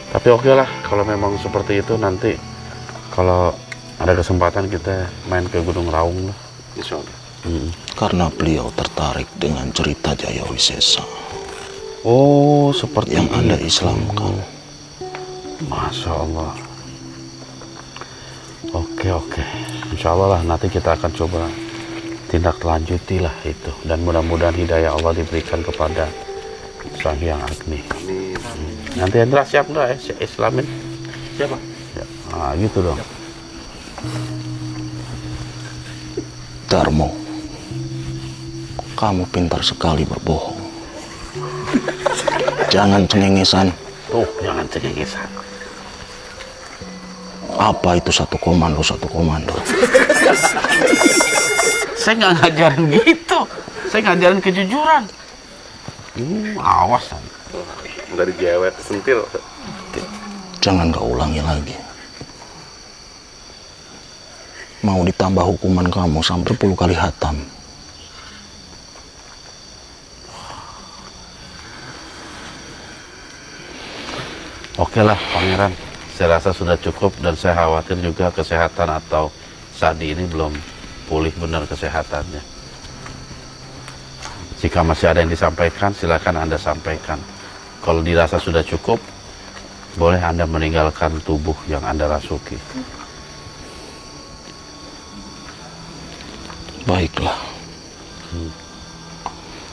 Tapi oke lah, kalau memang seperti itu nanti kalau ada kesempatan kita main ke Gunung Raung lah. Insya Allah. Karena beliau tertarik dengan cerita Jayawisesa Oh, seperti yang Anda itu. islamkan. Masya Allah. Oke. Insya Allah lah nanti kita akan coba tindak lanjuti lah itu. Dan mudah-mudahan hidayah Allah diberikan kepada Sang Hyang Agni. Nanti Hendra siap Hendra ya, islamin. Siapa? Ya. Nah gitu dong. Darmo, kamu pintar sekali berbohong. Jangan cengengesan. Tuh, jangan cengengesan. Apa itu satu komando? Saya nggak ngajarin gitu. Saya ngajarin kejujuran. Awas. Dari jewet sentil. Jangan kau ulangi lagi. Mau ditambah hukuman kamu sampai 10 kali hatam. Oke lah Pangeran, saya rasa sudah cukup dan saya khawatir juga kesehatan atau Sadi ini belum pulih benar kesehatannya. Jika masih ada yang disampaikan, silakan Anda sampaikan. Kalau dirasa sudah cukup, boleh Anda meninggalkan tubuh yang Anda rasuki. Baiklah.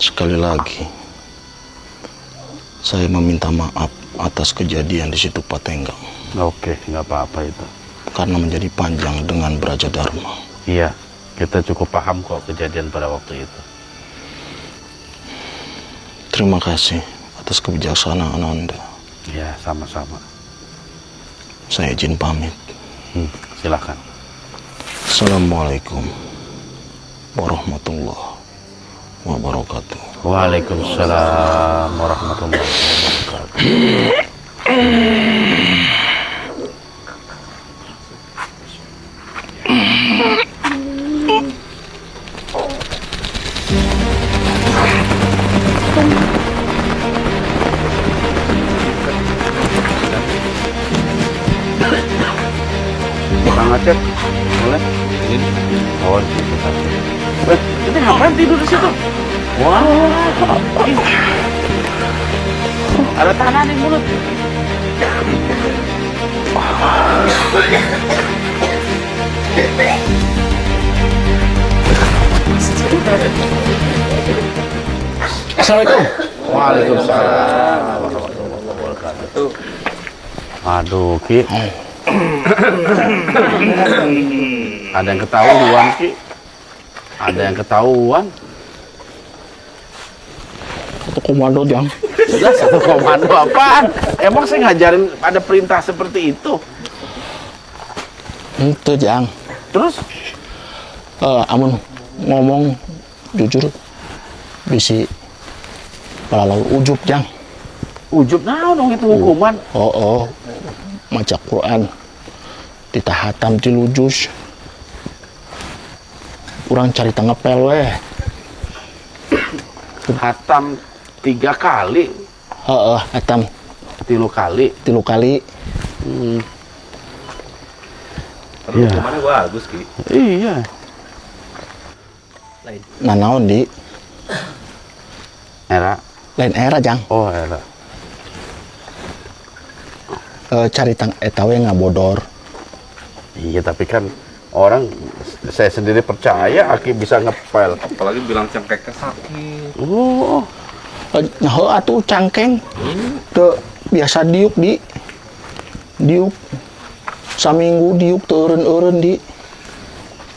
Sekali lagi, saya meminta maaf atas kejadian di situ Patenggang. Oke, nggak apa-apa itu. Karena menjadi panjang dengan Braja Dharma. Iya, kita cukup paham kok kejadian pada waktu itu. Terima kasih atas kebijaksanaan Anda. Iya, sama-sama. Saya izin pamit. Silakan. Assalamualaikum warahmatullahi wabarakatuh. Waalaikumsalam warahmatullahi wabarakatuh. Kang Acep, boleh? Ini. Oh, di situ satu. Ini ngapain tidur di situ? Wah, ada tanah di mulut. Assalamualaikum. Waalaikumsalam warahmatullahi wabarakatuh. Aduh, Ki, Ada yang ketahuan, Ki. Ada yang ketahuan. Satu komando Jang. Sudah satu komando apaan? Emang saya ngajarin ada perintah seperti itu. Itu Jang. Terus? Amun ngomong jujur bisi palalau ujub Jang. Ujub naon itu hukuman? Oh, maca Quran ditahatam ti lujus. Urang cari ngepel weh. Hatam 3 kali, Hatam 3 kali. 3 kali. Iya. Hukumannya bagus, Ki. Iya. Nah naon di Era. lain era Jang. Oh, era. Cari eta we ngabodor. Iya, tapi kan orang saya sendiri percaya Aki bisa ngepel. Apalagi bilang cengkeknya sakit. Oh, Nyaho atuh cangkeng teu biasa diuk di diuk saminggu diuk teu eureun-eureun di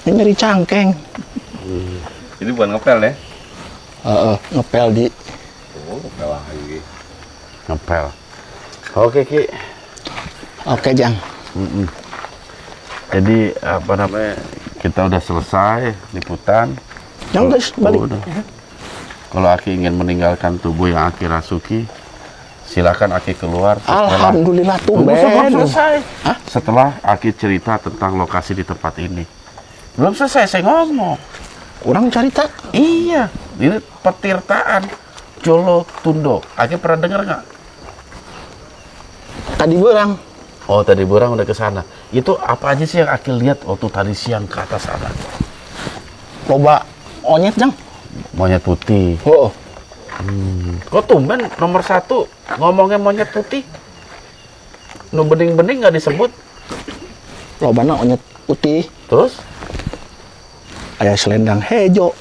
nyeri cangkeng. Jadi bukan ngepel ya? Ngepel di Oh, ngepel lagi. ngepel. Oke, Ki. oke Jang. Jadi apa namanya? Kita udah selesai liputan. Jang guys balik. Udah. Kalau Aki ingin meninggalkan tubuh yang Aki rasuki, silakan Aki keluar. Alhamdulillah Belum tumben. selesai. Hah? Setelah Aki cerita tentang lokasi di tempat ini. Belum selesai saya ngomong. Urang carita Iya, ini petirtaan Jolo Tundo. Aki pernah dengar nggak? tadi beurang Oh, tadi Burang udah ke sana. Itu apa aja sih yang Aki lihat waktu tadi siang ke atas sana? loba onyet Jang. Monyet putih. Oh, Kok tumben nomor 1 ngomongnya monyet putih? Nu bening-bening nggak disebut. lobana onyet putih. Terus? Aya selendang hejo.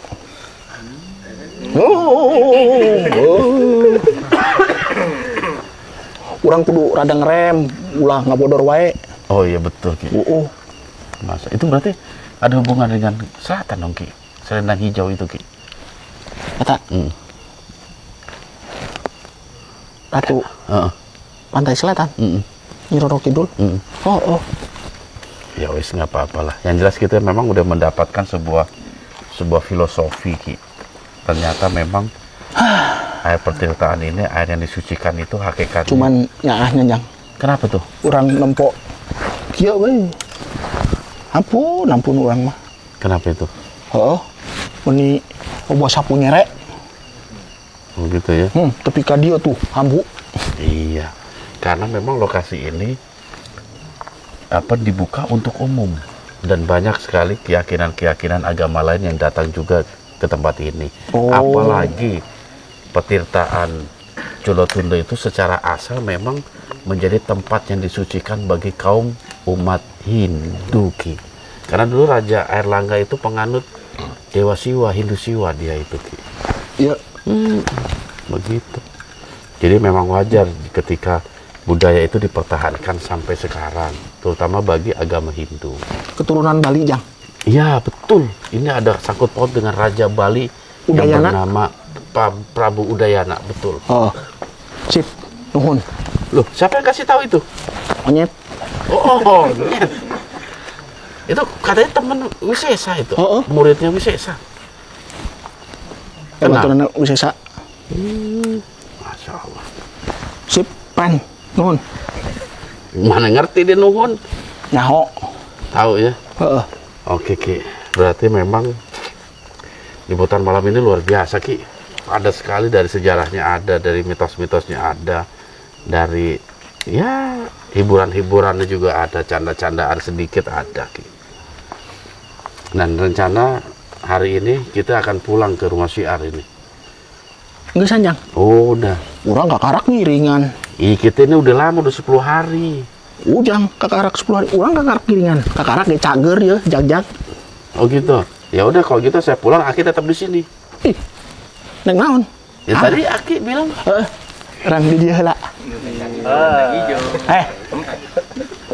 Urang kudu rada ngerem, ulah ngabodor wae. Oh iya betul, Ki. Masa itu berarti ada hubungan dengan selatan dong, Ki. Selendang hijau itu, Ki. Kata Ratu Heeh. Pantai Selatan, Nyi Roro Kidul. Oh, Ya wis nggak apa-apa lah. Yang jelas kita memang udah mendapatkan sebuah filosofi, Ki. Ternyata memang air pertirtaan ini, air yang disucikan itu hakikatnya. cuman nyaahnya Jang. Kenapa tuh? Urang nempo kieu we. Ampun urang mah. Kenapa itu? Heeh. Meni loba sapu nyerek. Oh gitu ya? Tapi ka dieu tuh hambu. Iya. Karena memang lokasi ini dibuka untuk umum dan banyak sekali keyakinan-keyakinan agama lain yang datang juga ke tempat ini. Oh. Apalagi petirtaan Jolo Tundo itu secara asal memang menjadi tempat yang disucikan bagi kaum umat Hindu, Ki. Karena dulu Raja Airlangga itu penganut Dewa Siwa, Hindu Siwa dia itu, Ki. Iya. Begitu. Jadi memang wajar ketika budaya itu dipertahankan sampai sekarang, terutama bagi agama Hindu. Keturunan Bali Jang. Iya betul. Ini ada sangkut paut dengan Raja Bali yang Udayana. bernama Prabu Udayana, betul. Oh. Sip. Nuhun. Loh, siapa yang kasih tahu itu? Onyet. Oh, nyet. Itu katanya teman Wisesa itu, Oh. muridnya Wisesa. Kenal? Kebetulan Wisesa. Masya Allah. Sip. Pan. Nuhun. Mana ngerti dia nuhun? Nyaho. Tahu ya? Heeh. Oke, Ki. Berarti memang liputan malam ini luar biasa, Ki. Ada sekali dari sejarahnya ada, dari mitos-mitosnya ada, dari ya hiburan-hiburannya juga ada, canda-candaan sedikit ada, Ki. Dan rencana hari ini kita akan pulang ke rumah Syiar ini. Geus Jang. Oh, udah. Urang kakarak ngiringan. Ih, kita ini udah lama, udah 10 hari. Ujang kakarak 10 hari. Urang kakarak ngiringan. Kakarak ge cager ya, jag-jag. Oh gitu. Ya udah kalau gitu saya pulang, Aki tetap di sini. Ih. Neng naon? Ya tadi Aki bilang Rang di dia heula.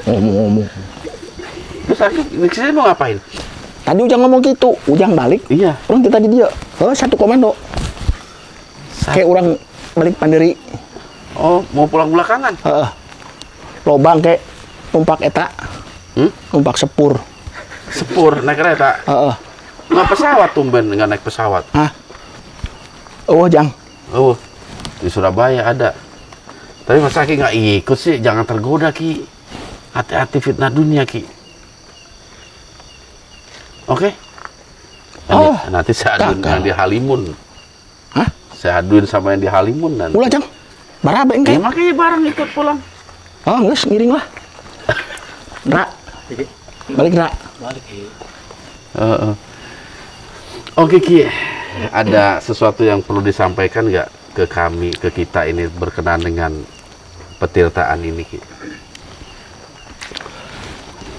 ngomong-ngomong. Terus di sini mau ngapain? Tadi Ujang ngomong gitu, Ujang balik. Iya. Orang tadi dia, satu komando. Kayak orang balik pandiri. Oh, mau pulang belakangan? Lobang kayak numpak eta. Numpak sepur. Sepur, naik kereta? Nggak pesawat tumben, nggak naik pesawat? Hah? Oh, Jang. Oh, di Surabaya ada. Tapi Mas Aki nggak ikut sih, jangan tergoda Ki. Hati-hati fitnah dunia Ki. Oke? Nanti saya aduin yang di Halimun. Hah? Saya aduin sama yang di Halimun nanti. Ulah Jang. Barabe engke. Ya makanya bareng ikut pulang. Oh, geus ngiring lah. Ra. Balik Ra. Oke Ki, ada sesuatu yang perlu disampaikan nggak ke kami, ke kita ini berkenaan dengan petirtaan ini Ki?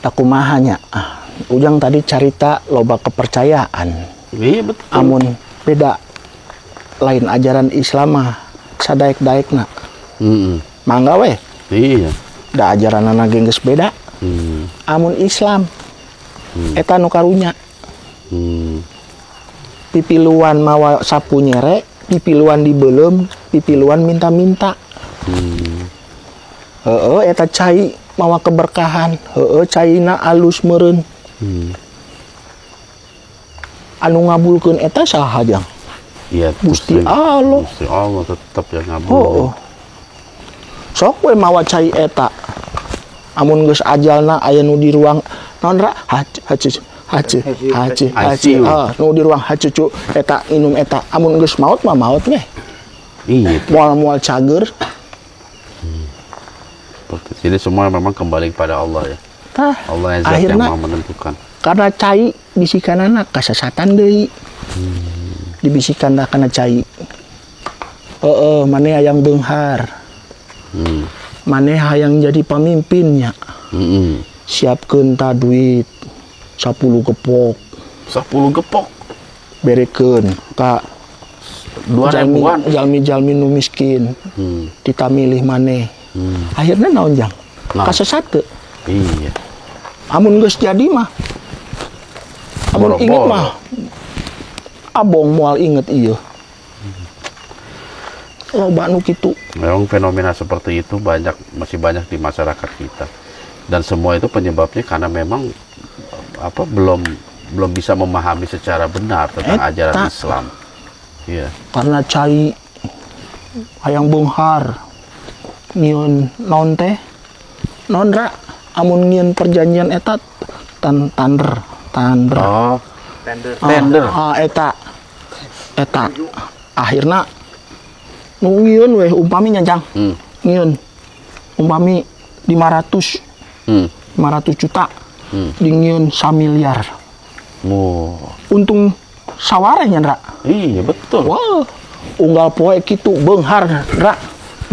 Takumahanya. Ujang tadi carita loba kepercayaan. Iya betul. Amun beda lain ajaran Islam mah sadaek-daekna. Mangga we. Iya. Da ajaranana ge geus beda. Amun Islam eta nu karunya. Pipiluan mawa sapu nyere, pipiluan dibeleum, pipiluan minta-minta. Eta cai mawa keberkahan. Caina alus meureun. Anu ngabulkeun eta saha Jang? Iya, Gusti Allah. Gusti Allah tetap yang ngabul. Sok we mawa cai eta. Amun geus ajalna aya nu di ruang naon Ra? Hace. Nu di ruang hacucu eta minum eta. Amun geus maot mah maot we. Iya. Moal cager. Jadi semua memang kembali kepada Allah ya. Allah yang zat yang mau menentukan. Karena cai bisikanana kasesatan deui. Dibisikan dah kana cai. Maneh hayang beunghar. Maneh hayang jadi pemimpinnya. Siapkeun ta duit 10 gepok. 10 gepok. Berekeun ka 2000-an jalmi-jalmi nu miskin. Kita milih maneh. Akhirnya naon Jang? Kasesate. Iya. Amun geus jadi mah. Amun inget mah. Abong moal inget ieu. Loba nu kitu. Memang fenomena seperti itu masih banyak di masyarakat kita. Dan semua itu penyebabnya karena memang belum bisa memahami secara benar tentang ajaran Islam. Iya. Karena cai hayang beunghar. Nyieun naon teh? Naon Ra? Amun nyieun perjanjian eta tender. Oh. Tender. Eta. Akhirna nu ngieun we umpami Jang. Ngieun umpami 500 juta. Dingieun 1 miliar. Untung saware nya Ra. Iya betul. Wah, unggal poe kitu beunghar Ra.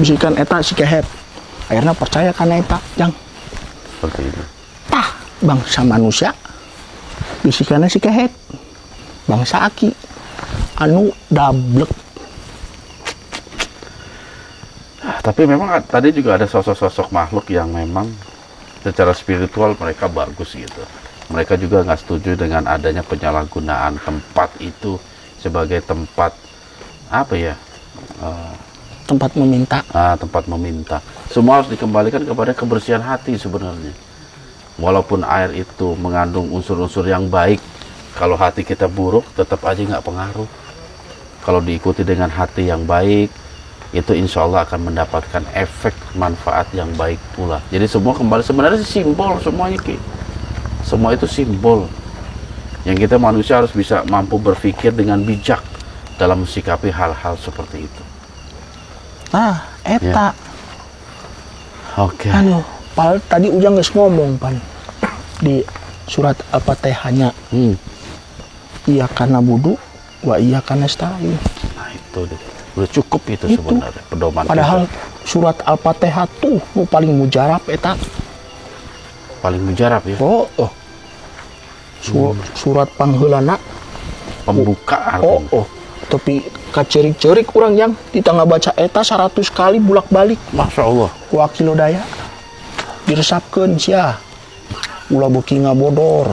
Bisikan eta si kehet. Akhirnya percaya kana eta Jang. Seperti itu. Bangsa manusia bisikanna si kehet. Bangsa Aki anu dablek. Tapi memang tadi juga ada sosok-sosok makhluk yang memang secara spiritual mereka bagus gitu. Mereka juga nggak setuju dengan adanya penyalahgunaan tempat itu sebagai tempat tempat meminta. Tempat meminta. Semua harus dikembalikan kepada kebersihan hati sebenarnya. Walaupun air itu mengandung unsur-unsur yang baik, kalau hati kita buruk tetap aja nggak pengaruh. Kalau diikuti dengan hati yang baik, itu insya Allah akan mendapatkan efek manfaat yang baik pula. Jadi semua kembali sebenarnya simbol semuanya Ki. Semua itu simbol. Yang kita manusia harus bisa mampu berpikir dengan bijak dalam mensikapi hal-hal seperti itu. Eta. Oke. Tadi Ujang geus ngomong pan di surat Al-Fatihahnya. Iya kana budu wa iya kana nasta'in. Nah itu deh. Udah cukup itu sebenarnya pedoman. Padahal surat Al-Fatihah tuh paling mujarab eta. Paling mujarab ya. Surat pangheulana pembuka artinya. Tapi kacerik-cerik urang Jang di tengah baca eta 100 kali bulak-balik. Masya Allah. Wakilo daya. diresapkeun sia. Ulah beuki ngabodor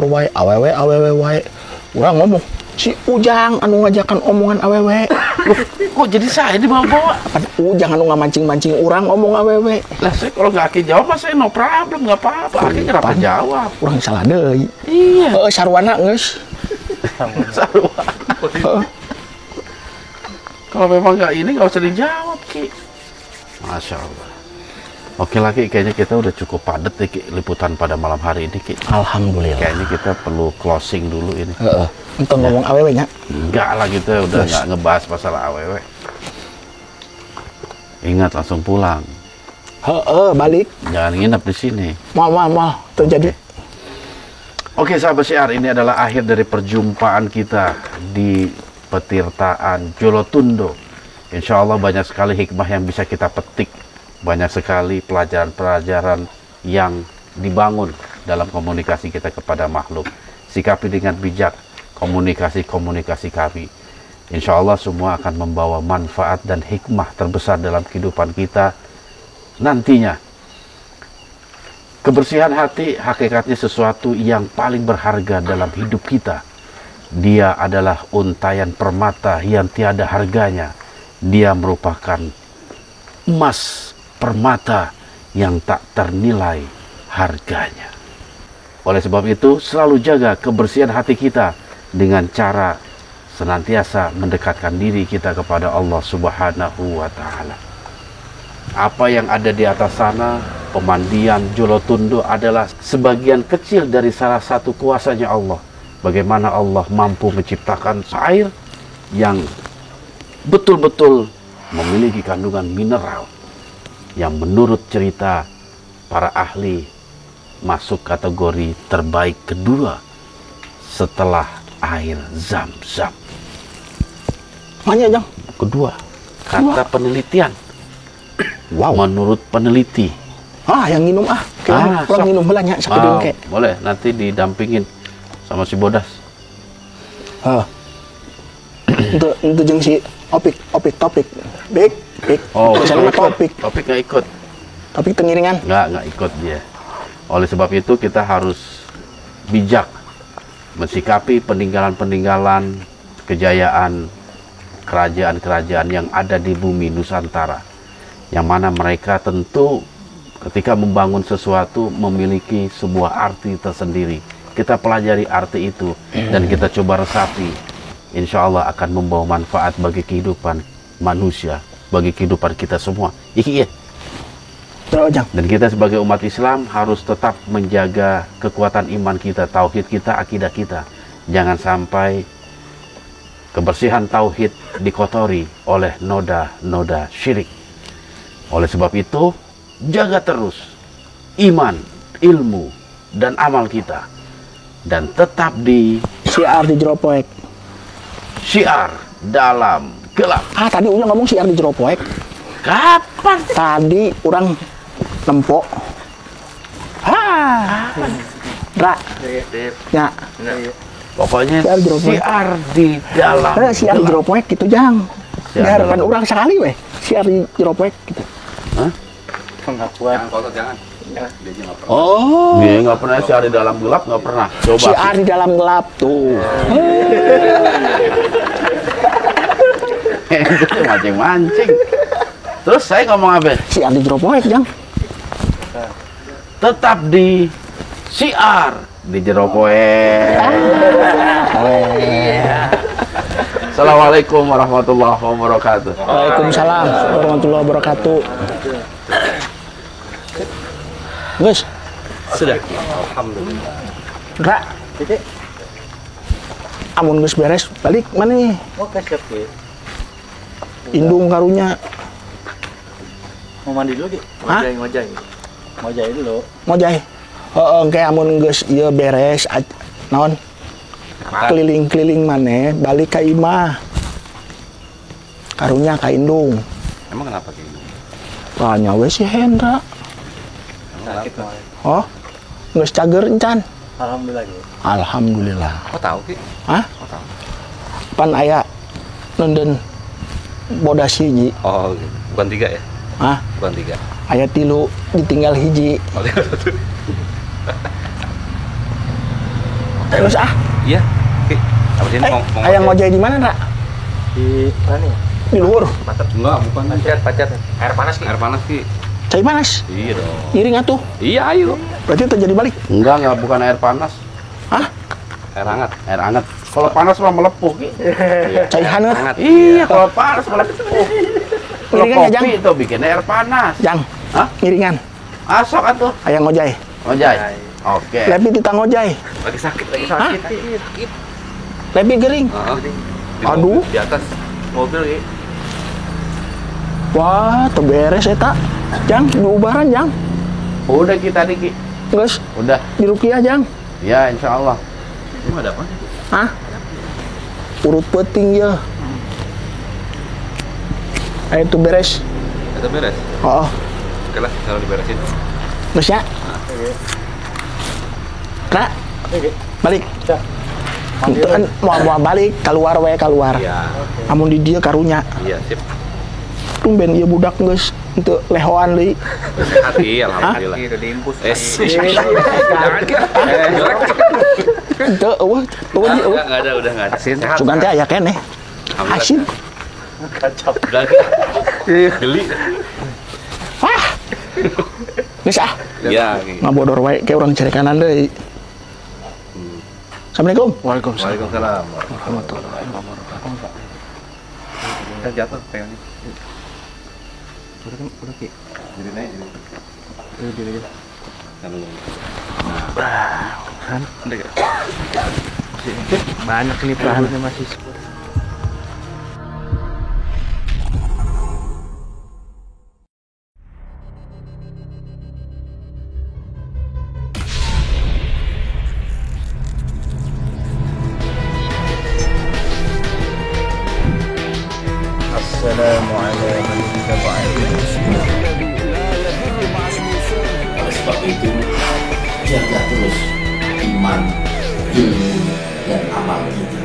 wae awewe wae. Urang ngomong, si Ujang anu ngajakan omongan awewe. Kok jadi saya dibawa-bawa? Kan Ujang anu ngamancing-mancing urang ngomong awewe. Lah saya kalau nggak Aki jawab, mas saya no problem, nggak apa-apa. Aki kenapa jawab? Urang salah deui. Iya. Sarwana geus. Sarwana. Kalau memang nggak ini nggak usah dijawab, Ki. Masya Allah. Oke lagi, kayaknya kita udah cukup padat nih, Ki, liputan pada malam hari ini, Ki. Alhamdulillah. Kayaknya kita perlu closing dulu ini. Untuk ngomong awewe nya. Enggak lah, kita udah nggak ngebahas masalah awewe. Ingat langsung pulang. Balik. Jangan nginep di sini. Mal terjadi. Oke sahabat syiar, ini adalah akhir dari perjumpaan kita di Petirtaan Jolotundo. Insya Allah banyak sekali hikmah yang bisa kita petik. Banyak sekali pelajaran-pelajaran yang dibangun dalam komunikasi kita kepada makhluk. Sikapi dengan bijak komunikasi kami. Insya Allah semua akan membawa manfaat dan hikmah terbesar dalam kehidupan kita nantinya. Kebersihan hati hakikatnya sesuatu yang paling berharga dalam hidup kita. Dia adalah untayan permata yang tiada harganya. Dia merupakan emas permata yang tak ternilai harganya. Oleh sebab itu, selalu jaga kebersihan hati kita dengan cara senantiasa mendekatkan diri kita kepada Allah Subhanahu wa Ta'ala. Apa yang ada di atas sana, pemandian Jolotundo adalah sebagian kecil dari salah satu kuasanya Allah. Bagaimana Allah mampu menciptakan air yang betul-betul memiliki kandungan mineral yang menurut cerita para ahli masuk kategori terbaik kedua setelah air Zam-Zam. Mana Jang? Kedua, kata penelitian. Wow. Menurut peneliti. Yang minum Kurang sok. minum belanya sakedeung ke. Boleh, nanti didampingin sama si Bodas. Untuk jeung si topik. Bik. Oh, Misalnya Topik nggak ikut. Topik tengiringan. Nggak ikut dia. Oleh sebab itu kita harus bijak mensikapi peninggalan-peninggalan kejayaan kerajaan-kerajaan yang ada di bumi Nusantara, yang mana mereka tentu ketika membangun sesuatu memiliki sebuah arti tersendiri. Kita pelajari arti itu dan kita coba resapi. Insya Allah akan membawa manfaat bagi kehidupan manusia, bagi kehidupan kita semua. Iya. Dan kita sebagai umat Islam harus tetap menjaga kekuatan iman kita, tauhid kita, akidah kita. Jangan sampai kebersihan tauhid dikotori oleh noda-noda syirik. Oleh sebab itu, jaga terus iman, ilmu, dan amal kita. Dan tetap di Syiar di jero poek. syiar dalam gelap. Tadi Ujang ngomong syiar di jero poek. Kapan? Tadi orang nempok. Ra. Ya. Pokoknya Syiar jero poek. syiar di dalam Syiar di gelap. jero poek gitu Jang. Syiar Diharapkan dalam- orang sekali weh. Syiar di jero poek gitu. Jangan kotor, jangan. Oh, dia nggak pernah syiar di dalam gelap, nggak pernah. Coba. Syiar di dalam gelap tuh. Itu mancing-mancing. Terus saya ngomong apa? Syiar di jero poek Jang. Tetap di syiar di jero poek. Assalamualaikum warahmatullahi wabarakatuh. Waalaikumsalam warahmatullahi wabarakatuh. Guys, Sudah. Alhamdulillah. Ra. Amun geus beres, balik mana nih? Oke, siap ya. Indung karunya Mau mandi dulu, Ki? Hah? Ngojai dulu. ngojay. Engke amun geus ieu beres naon? Keliling-keliling maneh balik ka imah. Karunya ka indung. Emang kenapa kayak gitu? Tanya we si Hendra. Sakit mau. Oh, geus cager encan. Alhamdulillah, Ki. Alhamdulillah. Kok tahu Ki? Hah? Kok tahu? Pan aya nenden bodas hiji. Oh, gitu. Bukan 3 ya? Ah, Bukan 3. aya 3 ditinggal hiji. Oh, tinggal 1. Terus Iya. Oke. Apa sih mau aya ngojay di mana, Ra? Di mana ya? Di luhur. Enggak, bukan. Pacar. Air panas, Ki. Air panas, Ki. Cai panas. Iya dong. Ngiring atuh. Iya, ayo. Berarti terjadi balik. Enggak, bukan air panas. Hah? Air hangat. Air hangat. Kalau panas mah melepuh. Ki. Cai hangat. Hangat. Iya, kalau panas melepuh. Kalau Ngiringan ya, Jang? kopi itu bikin air panas. Jang. Hah? Ngiringan. Asok atuh. Aya ngojay. Ojay. Oke. Lepi tita ngojay. Lagi sakit. Lepi gering. Aduh. Di atas mobil, Ki. Wah, teu beres eta. Jang, diubaran, Jang. Udah kita Ki. Geus Udah. di Rukiah, Jang. Ya, insya Allah. Ini ada apa? Hah? Urut peuting ya. Ayo tuh beres. Itu beres. Oh, Oke lah, kalau diberesin. geus ya. Ra, balik. Itu kan mau balik, keluar we keluar. Iya. Amun di dia karunya. Iya, sip. Tumben ieu budak geus henteu lehoan deui. Sehat, Ki. Alhamdulillah. Udah diimpus. Henteu eueuh dia eueuh. Enggak ada, udah enggak ada. Sehat. Sugan teh aya keneh. Asin. Udah. Geli. Wah. Geus ah. Iya, Ki. Ngabodor wae ke urang cerekanan deui. Assalamualaikum. Waalaikumsalam. Warahmatullahi wabarakatuh. Kita jatuh pegangnya. Udah Ki. Jadi naik jadi. Diri aja. Kalau Kan udah Ki. banyak ini pelanggannya masih. Oleh sebab itu, jaga terus iman, ilmu, dan amal kita.